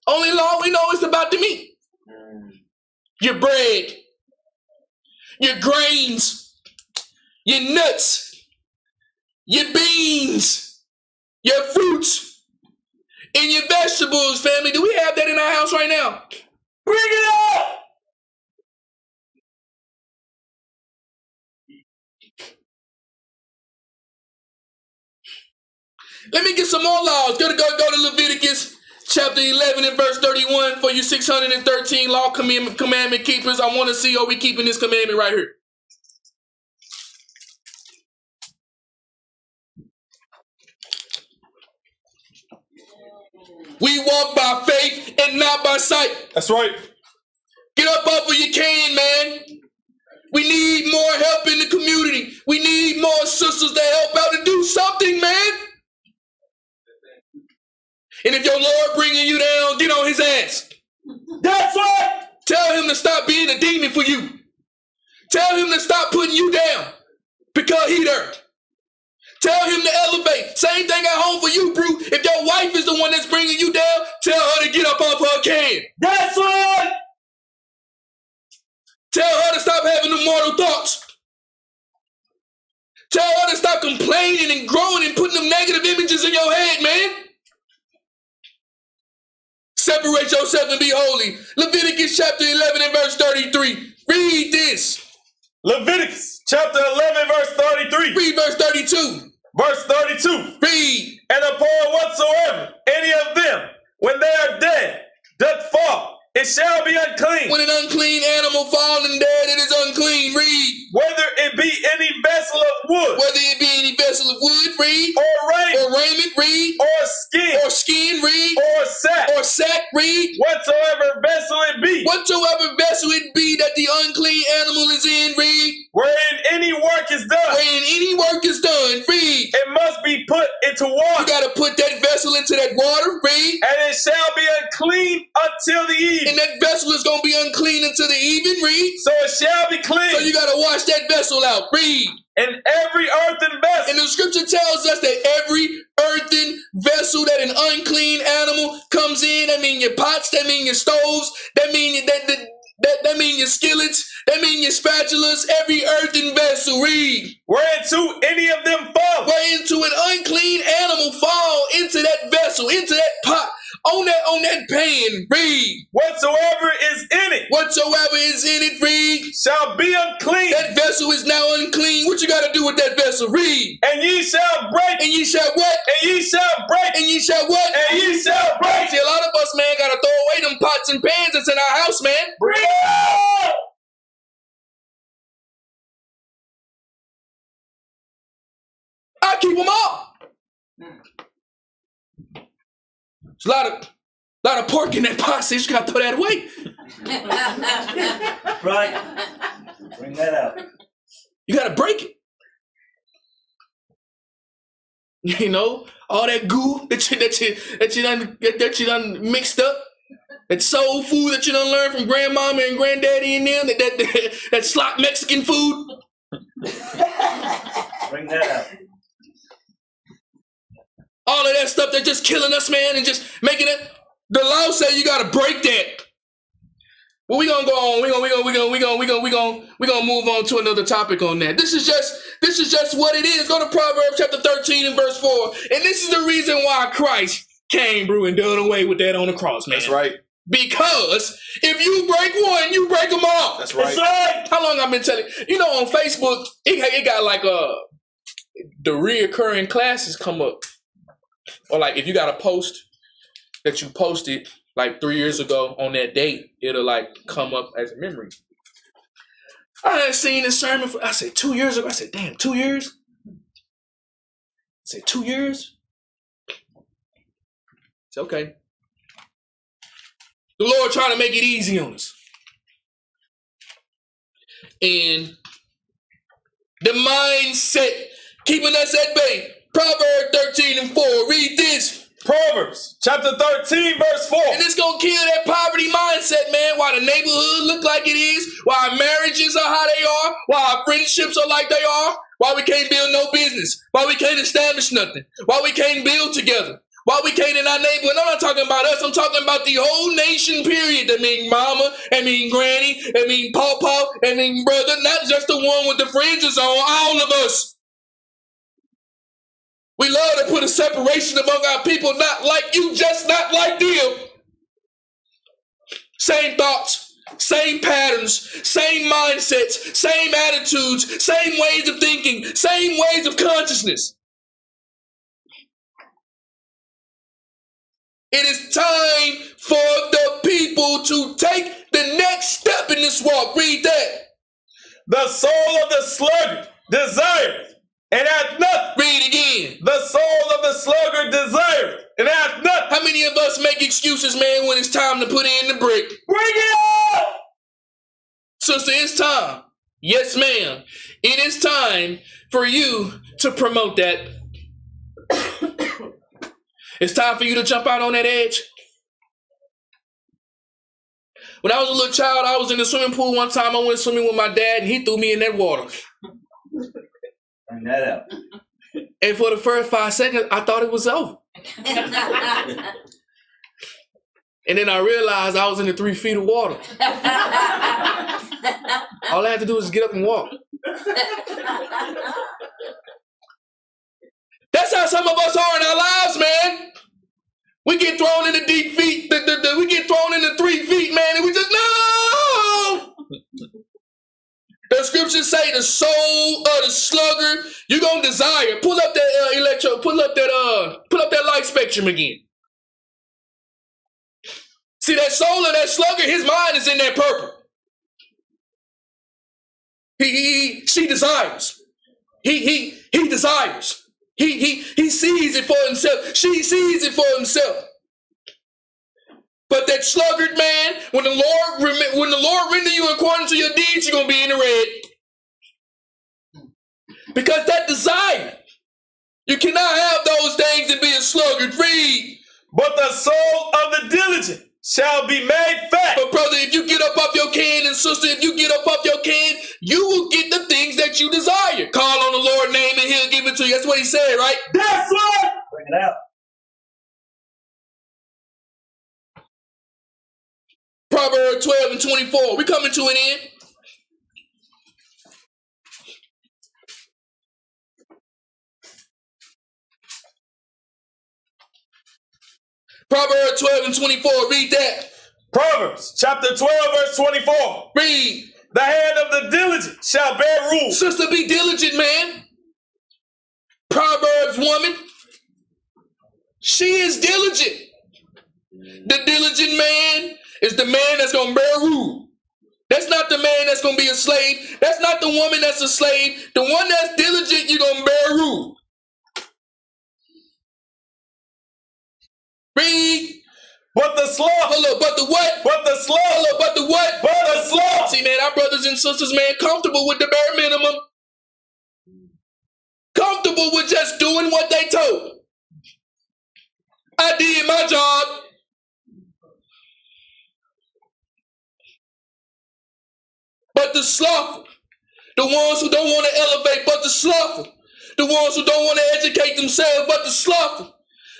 Only law we know is about the meat. Your bread, your grains, your nuts, your beans, your fruits, and your vegetables, family. Do we have that in our house right now? Bring it out. Let me get some more laws. Go to Leviticus chapter 11 and verse 31 for you 613 law commandment keepers. I want to see, are we keeping this commandment right here? We walk by faith and not by sight. That's right. Get up off of your can, man. We need more help in the community. We need more sisters to help out and do something, man. And if your Lord bringing you down, get on his ass. That's right. Tell him to stop being a demon for you. Tell him to stop putting you down because he there. Tell him to elevate. Same thing at home for you, bro. If your wife is the one that's bringing you down, tell her to get up off her can. That's right. Tell her to stop having the mortal thoughts. Tell her to stop complaining and growing and putting them negative images in your head, man. Separate yourself and be holy. Leviticus chapter 11 and verse 33. Read this. Leviticus chapter 11 verse 33. Read verse 32. Verse 32. Read. And upon whatsoever any of them, when they are dead, doth fall, it shall be unclean. When an unclean animal fall and dead, it is unclean. Read. Whether it be any vessel of wood, Whether it be any vessel of wood, read. or Raiment, read. or Or skin, read. or sack, Or sack, read. whatsoever vessel it be, Whatsoever vessel it be that the unclean animal is in, read. wherein any work is done, Wherein any work is done, read. it must be put into You water, got to put that vessel into that water, read. and it shall be unclean until the evening. And that vessel is going to be unclean until the even, read. So it shall be clean. So you got to wash that vessel out, read. And every earthen vessel, And the scripture tells us that every earthen vessel that an unclean animal comes in, that mean your pots, that mean your stoves, that mean that mean your skillets, that mean your spatulas, every earthen vessel, read. whereunto any of them fall, Whereunto an unclean animal fall into that vessel, into that pot, on that pan, read. whatsoever is in it, Whatsoever is in it, read. shall be unclean. That vessel is now unclean. What you got to do with that vessel? Read. And ye shall break, And ye shall what? and ye shall break, And ye shall what? and ye shall break. See, a lot of us, man, got to throw away them pots and pans that's in our house, man. Bring it out. I keep them all. There's a lot of pork in that pot, so you just got to throw that away. Right. Bring that out. You got to break it. You know, all that goo that you done mixed up, that soul food that you done learned from grandmama and granddaddy and them, that slop Mexican food. Bring that out. All of that stuff that's just killing us, man, and just making it. The law say you gotta break that. Well, we gonna go on. We gonna move on to another topic on that. This is just what it is. Go to Proverbs chapter 13 and verse 4, and this is the reason why Christ came, bro, and done away with that on the cross, man. That's right. Because if you break one, you break them all. That's right. That's right. How long I've been telling you? Know, on Facebook, it got like the reoccurring classes come up. Or like if you got a post that you posted like 3 years ago on that date, it'll like come up as a memory. I had seen this sermon I said 2 years ago. I said, damn, 2 years? I said, 2 years? It's okay. The Lord trying to make it easy on us. And the mindset keeping us at bay. Proverbs 13 and 4. Read this. Proverbs chapter 13 verse 4. And it's going to kill that poverty mindset, man. Why the neighborhood look like it is. Why our marriages are how they are. Why our friendships are like they are. Why we can't build no business. Why we can't establish nothing. Why we can't build together. Why we can't in our neighborhood. I'm not talking about us. I'm talking about the whole nation, period. That mean mama, that mean granny, that mean pawpaw, that mean brother. Not just the one with the fringes on. All of us. We love to put a separation among our people, not like you, just not like them. Same thoughts, same patterns, same mindsets, same attitudes, same ways of thinking, same ways of consciousness. It is time for the people to take the next step in this walk. Read that. The soul of the sluggard desireth and hath nothing. Read again. The soul of the sluggard desireth and hath nothing. How many of us make excuses, man, when it's time to put in the brick? Bring it out. Sister, it's time. Yes, ma'am. It is time for you to promote that. It's time for you to jump out on that edge. When I was a little child, I was in the swimming pool one time. I went swimming with my dad, and he threw me in that water. Bring that out. And for the first 5 seconds, I thought it was over. And then I realized I was in the 3 feet of water. All I had to do was get up and walk. That's how some of us are in our lives, man. We get thrown in the deep feet. We get thrown in the 3 feet, man, and we just, no! The scriptures say the soul of the sluggard, you're going to desire. Pull up that pull up that light spectrum again. See, that soul of that sluggard, his mind is in that purple. She desires. He desires. He sees it for himself. She sees it for himself. But that sluggard man, when the Lord render you according to your deeds, you're going to be in the red. Because that desire, you cannot have those things and be a sluggard. Read. But the soul of the diligent shall be made fat. But brother, if you get up off your can, and sister, if you get up off your can, you will get the things that you desire. Call on the Lord's name and he'll give it to you. That's what he said, right? That's right. Bring it out. Proverbs 12 and 24. We coming to an end. Proverbs 12 and 24. Read that. Proverbs chapter 12 verse 24. Read. The hand of the diligent shall bear rule. Sister, be diligent, man. Proverbs woman. She is diligent. The diligent man is the man that's going to bear rule. That's not the man that's going to be a slave. That's not the woman that's a slave. The one that's diligent, you're going to bear rule. Read. But the sloth. Hold up, but the what? But the sloth. Hold up, but the what? But the sloth. See, man, our brothers and sisters, man, comfortable with the bare minimum. Comfortable with just doing what they told. I did my job. But the slothful, the ones who don't want to elevate, but the slothful, the ones who don't want to educate themselves, but the slothful,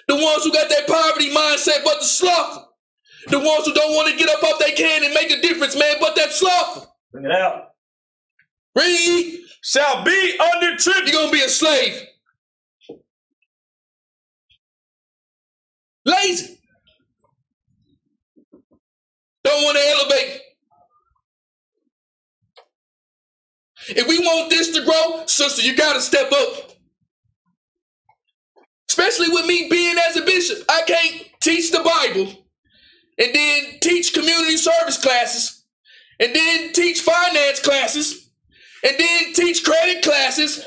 the ones who got that poverty mindset, but the slothful, the ones who don't want to get up off they can and make a difference, man, but that slothful. Bring it out. Read. Shall be under tribute. You're going to be a slave. Lazy. Don't want to elevate. If we want this to grow, sister, you got to step up. Especially with me being as a bishop. I can't teach the Bible and then teach community service classes and then teach finance classes and then teach credit classes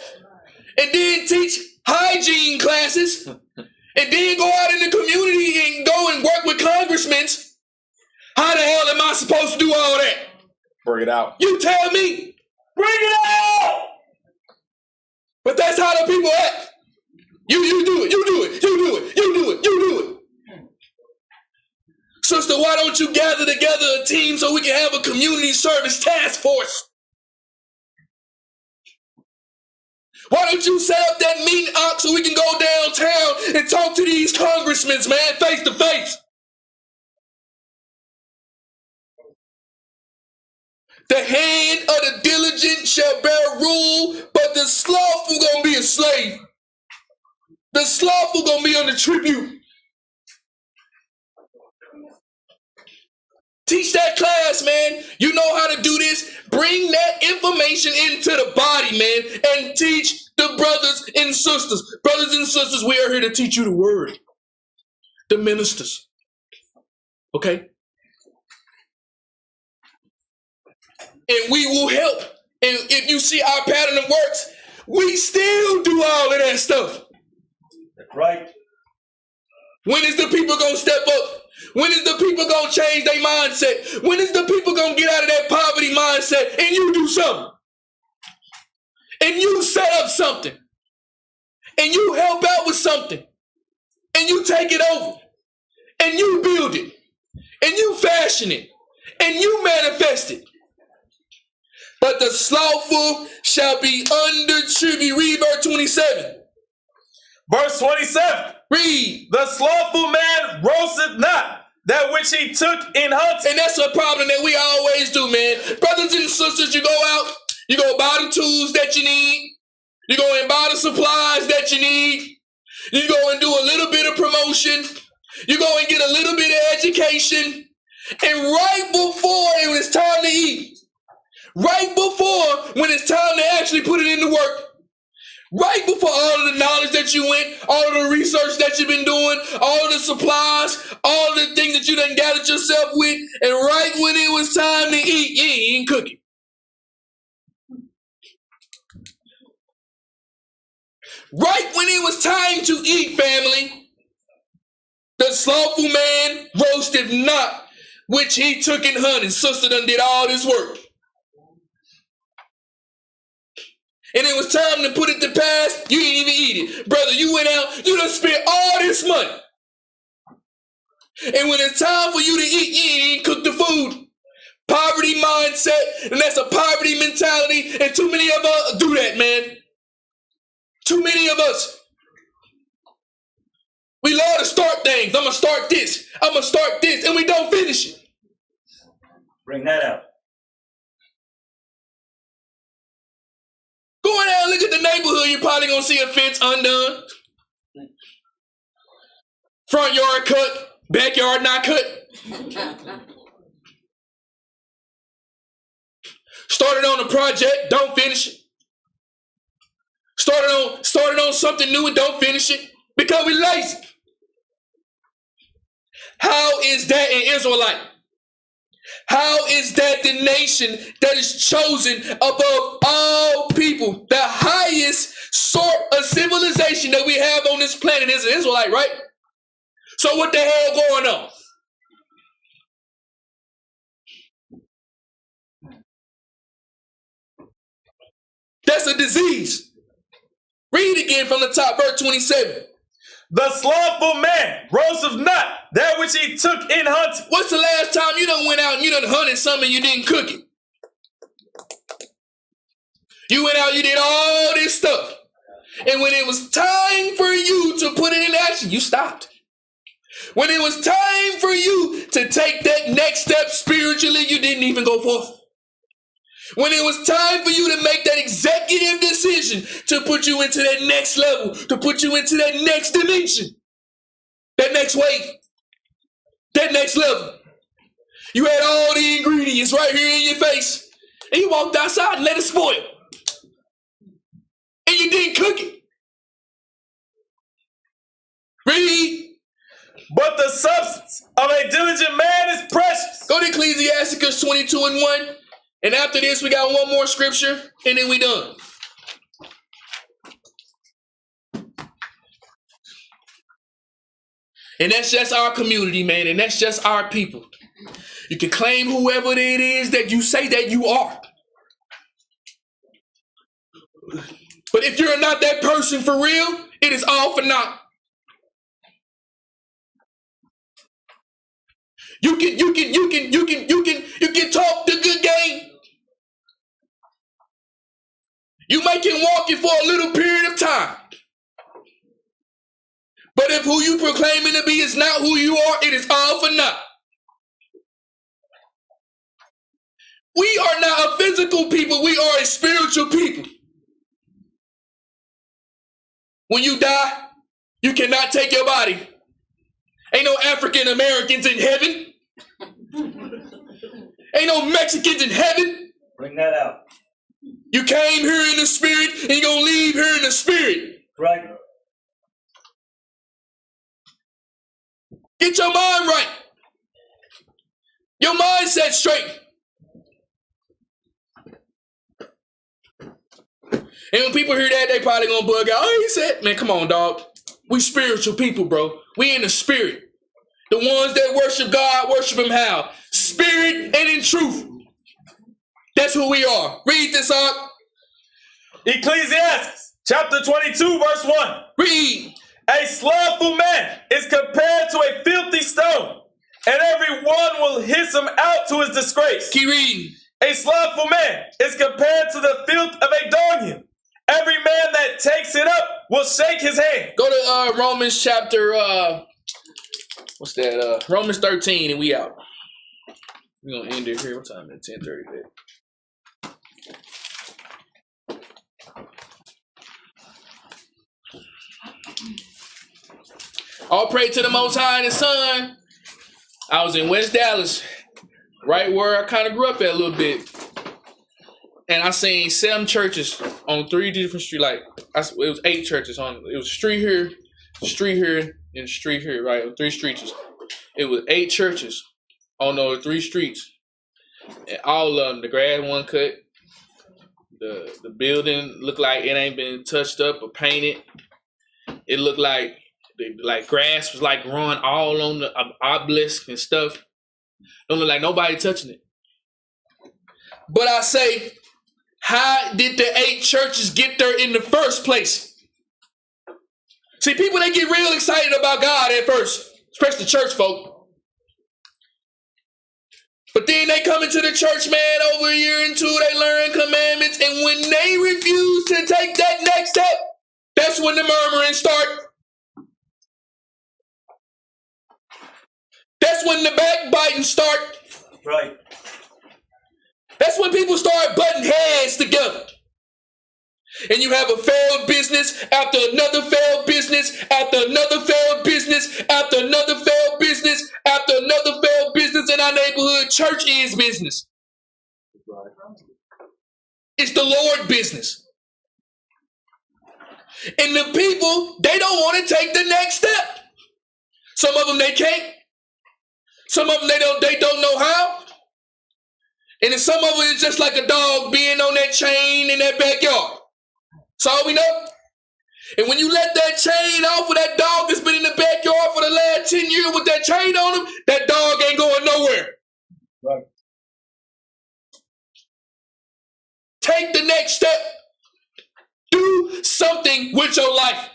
and then teach hygiene classes and then go out in the community and go and work with congressmen. How the hell am I supposed to do all that? Bring it out. You tell me. Bring it out. But that's how the people act. You do it, you do it, you do it, you do it, you do it. Sister, why don't you gather together a team so we can have a community service task force? Why don't you set up that meeting, Ox, so we can go downtown and talk to these congressmen, man, face to face? The hand of the diligent shall bear rule, but the slothful gonna be a slave. The slothful gonna be under tribute. Teach that class, man. You know how to do this. Bring that information into the body, man, and teach the brothers and sisters. Brothers and sisters, we are here to teach you the word. The ministers. Okay? And we will help. And if you see our pattern of works, we still do all of that stuff. That's right. When is the people going to step up? When is the people going to change their mindset? When is the people going to get out of that poverty mindset and you do something? And you set up something. And you help out with something. And you take it over. And you build it. And you fashion it. And you manifest it. But the slothful shall be under tribute. Read verse 27. Verse 27. Read. The slothful man roasteth not that which he took in hunting. And that's a problem that we always do, man. Brothers and sisters, you go out, you go buy the tools that you need. You go and buy the supplies that you need. You go and do a little bit of promotion. You go and get a little bit of education. And right before it was time to eat, right before when it's time to actually put it into work. Right before all of the knowledge that you went, all of the research that you've been doing, all of the supplies, all of the things that you done gathered yourself with, and right when it was time to eat, you ain't cooking. Right when it was time to eat, family, the slothful man roasted not, which he took in honey. Sister done did all this work. And it was time to put it to pass, you didn't even eat it. Brother, you went out, you done spent all this money. And when it's time for you to eat, you ain't cook the food. Poverty mindset, and that's a poverty mentality, and too many of us do that, man. Too many of us. We love to start things. I'm going to start this. I'm going to start this, and we don't finish it. Bring that out. Go in there and look at the neighborhood, you're probably going to see a fence undone. Front yard cut, backyard not cut. Started on a project, don't finish it. Started on something new and don't finish it because we're lazy. How is that an Israelite? How is that the nation that is chosen above all people? The highest sort of civilization that we have on this planet is an Israelite, right? So what the hell going on? That's a disease. Read again from the top, verse 27. The slothful man roasteth not that which he took in hunting. What's the last time you done went out and you done hunted something and you didn't cook it? You went out, you did all this stuff. And when it was time for you to put it in action, you stopped. When it was time for you to take that next step spiritually, you didn't even go forth. When it was time for you to make that executive decision to put you into that next level, to put you into that next dimension, that next wave, that next level, you had all the ingredients right here in your face, and you walked outside and let it spoil. And you didn't cook it. Read. But the substance of a diligent man is precious. Go to Ecclesiasticus 22:1. And after this, we got one more scripture, and then we done. And that's just our community, man, and that's just our people. You can claim whoever it is that you say that you are. But if you're not that person for real, it is all for naught. You can talk the good game. You may can walk it for a little period of time. But if who you proclaiming to be is not who you are, it is all for naught. We are not a physical people. We are a spiritual people. When you die, you cannot take your body. Ain't no African Americans in heaven. Ain't no Mexicans in heaven. Bring that out. You came here in the spirit and you're going to leave here in the spirit. Right. Get your mind right. Your mindset straight. And when people hear that, they probably going to bug out. Oh, he said, man, come on, dog. We spiritual people, bro. We in the spirit. The ones that worship God, worship him how? Spirit and in truth. That's who we are. Read this up. Ecclesiastes chapter 22 verse 1. Read. A slothful man is compared to a filthy stone, and every one will hiss him out to his disgrace. Keep reading. A slothful man is compared to the filth of a dunghill. Every man that takes it up will shake his hand. Go to Romans chapter, what's that? Romans 13, and we out. We're going to end it here. What time is it? 10:30. All praise to the Most High and His Son. I was in West Dallas, right where I kind of grew up at a little bit. And I seen 7 churches on 3 different streets. Like it was 8 churches on. It was street here, and street here. Right, 3 streets. It was 8 churches on those 3 streets, and all of them, the grass wasn't cut. The building looked like it ain't been touched up or painted. It looked like grass was like growing all on the obelisk and stuff. Don't look like nobody touching it. But I say, how did the 8 churches get there in the first place? See, people, they get real excited about God at first, especially church folk. But then they come into the church, man, over a year and 2, they learn commandments. And when they refuse to take that next step, that's when the murmuring start. That's when the backbiting start. Right. That's when people start butting heads together. And you have a failed business after another failed business, after another failed business, after another failed business, after another failed business in our neighborhood. Church is business. It's the Lord business. And the people, they don't want to take the next step. Some of them they can't. Some of them they don't know how. And then some of it is just like a dog being on that chain in that backyard. That's all we know. And when you let that chain off of that dog that's been in the backyard for the last 10 years with that chain on him, that dog ain't going nowhere. Right. Take the next step. Do something with your life.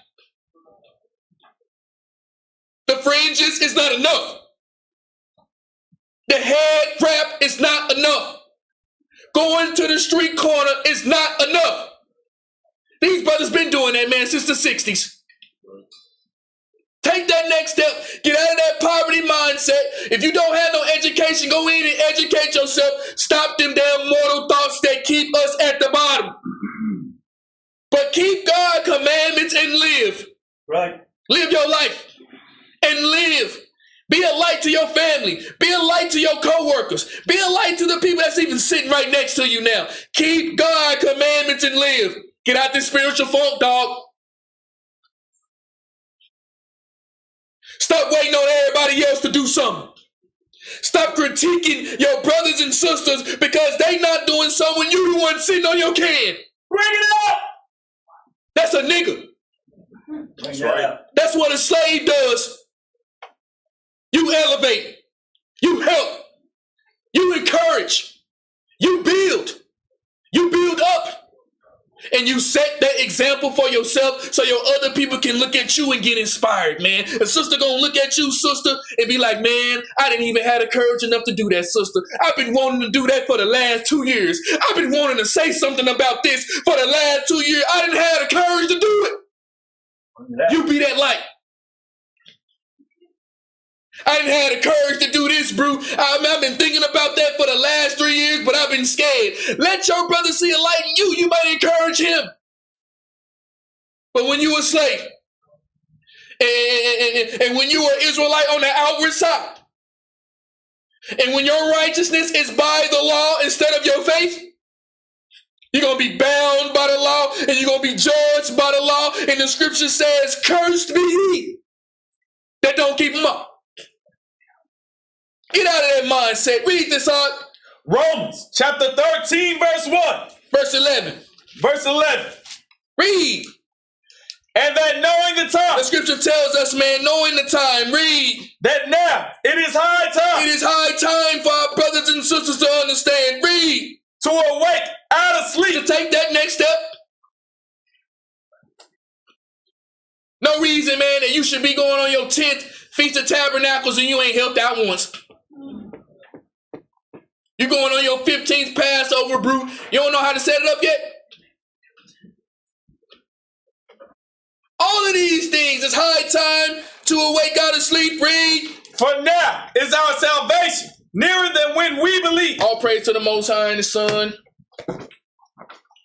The fringes is not enough. The head wrap is not enough. Going to the street corner is not enough. These brothers been doing that, man, since the 60s. Take that next step. Get out of that poverty mindset. If you don't have no education, go in and educate yourself. Stop them damn mortal thoughts that keep us at the bottom. But keep God's commandments and live. Right. Live your life and live. Be a light to your family. Be a light to your co-workers. Be a light to the people that's even sitting right next to you now. Keep God's commandments and live. Get out this spiritual funk, dog. Stop waiting on everybody else to do something. Stop critiquing your brothers and sisters because they not doing something when you the one sitting on your can. Bring it up. That's a nigga. Bring that out. That's what a slave does. You elevate. You help. You encourage. You build. You build up. And you set that example for yourself so your other people can look at you and get inspired, man. A sister gonna look at you, sister, and be like, man, I didn't even have the courage enough to do that, sister. I've been wanting to do that for the last 2 years. I've been wanting to say something about this for the last 2 years. I didn't have the courage to do it. You be that light. I didn't have the courage to do this, bro. I've been thinking about that for the last 3 years, but I've been scared. Let your brother see a light in you. You might encourage him. But when you were a slave, and when you were Israelite on the outward side, and when your righteousness is by the law instead of your faith, you're going to be bound by the law, and you're going to be judged by the law. And the scripture says, cursed be he that don't keep them up. Get out of that mindset. Read this out. Romans chapter 13, verse 1. Verse 11. Verse 11. Read. And that knowing the time. The scripture tells us, man, knowing the time. Read. That now it is high time. It is high time for our brothers and sisters to understand. Read. To awake out of sleep. To take that next step. No reason, man, that you should be going on your 10th Feast of Tabernacles and you ain't helped out once. You going on your 15th Passover, bro. You don't know how to set it up yet? All of these things, it's high time to awake out of sleep. Read. For now is our salvation nearer than when we believe. All praise to the Most High and the Son.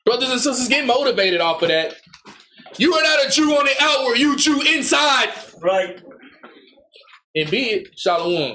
Brothers and sisters, get motivated off of that. You are not a Jew on the outward, you Jew inside. Right. And be it, Shalom.